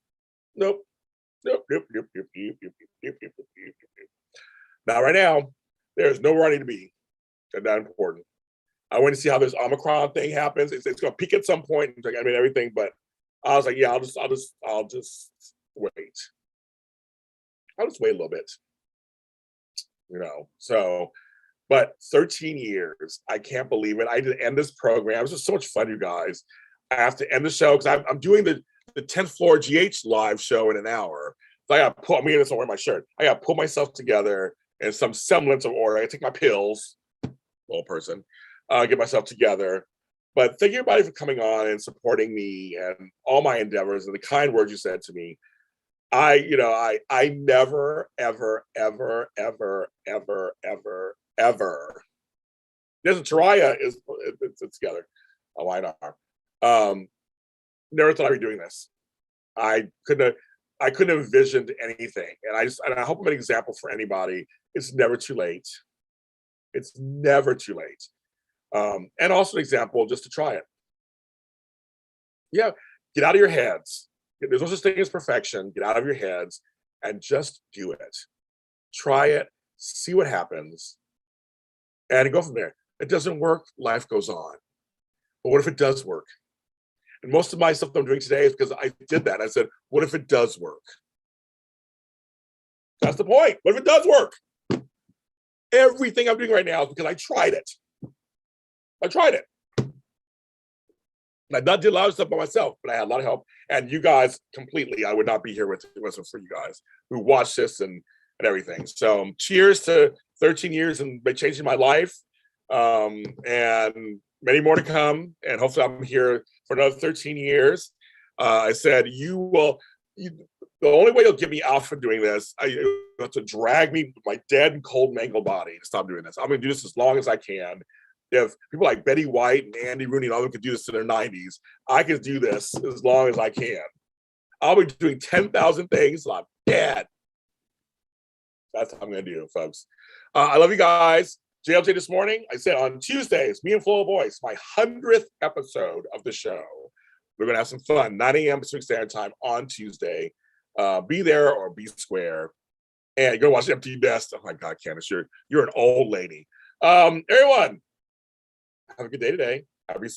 Nope. Not right now. There's nowhere I need to be. They're not important. I want to see how this Omicron thing happens. It's going to peak at some point. I mean, everything, but I was like, yeah, I'll just wait. I'll just wait a little bit, So, but 13 years, I can't believe it. I did end this program. It was just so much fun, you guys. I have to end the show because I'm doing the 10th floor GH live show in an hour. So I got to pull. Me and this don't wear my shirt. I got to pull myself together in some semblance of order. I take my pills, little person, get myself together. But thank you everybody for coming on and supporting me and all my endeavors and the kind words you said to me. I never, ever, ever, ever, ever, ever, ever. There's a Taraya it's together. Oh, why not? Never thought I'd be doing this. I couldn't have envisioned anything. And I hope I'm an example for anybody. It's never too late. It's never too late. And also an example just to try it. Yeah, get out of your heads. There's no such thing as perfection. Get out of your heads and just do it. Try it, see what happens, and go from there. It doesn't work, life goes on. But what if it does work? And most of my stuff that I'm doing today is because I did that. I said, what if it does work? That's the point. What if it does work? Everything I'm doing right now is because I tried it. I tried it. And I did a lot of stuff by myself, but I had a lot of help. And you guys completely, I would not be here with it wasn't for you guys who watched this and everything. So cheers to 13 years and changing my life. And many more to come. And hopefully I'm here for another 13 years. I said, the only way you'll get me out for doing this, you have to drag me with my dead and cold mangled body to stop doing this. I'm going to do this as long as I can. If people like Betty White and Andy Rooney and all them could do this in their 90s, I can do this as long as I can. I'll be doing 10,000 things till I'm dead. That's what I'm going to do, folks. I love you guys. JLJ this morning, I said on Tuesdays, me and Flo Voice, my 100th episode of the show. We're going to have some fun, 9 a.m. Pacific Standard Time on Tuesday. Be there or be square. And go watch Empty Nest. Oh my God, Candace, you're an old lady. Everyone, have a good day today. Happy Sunday.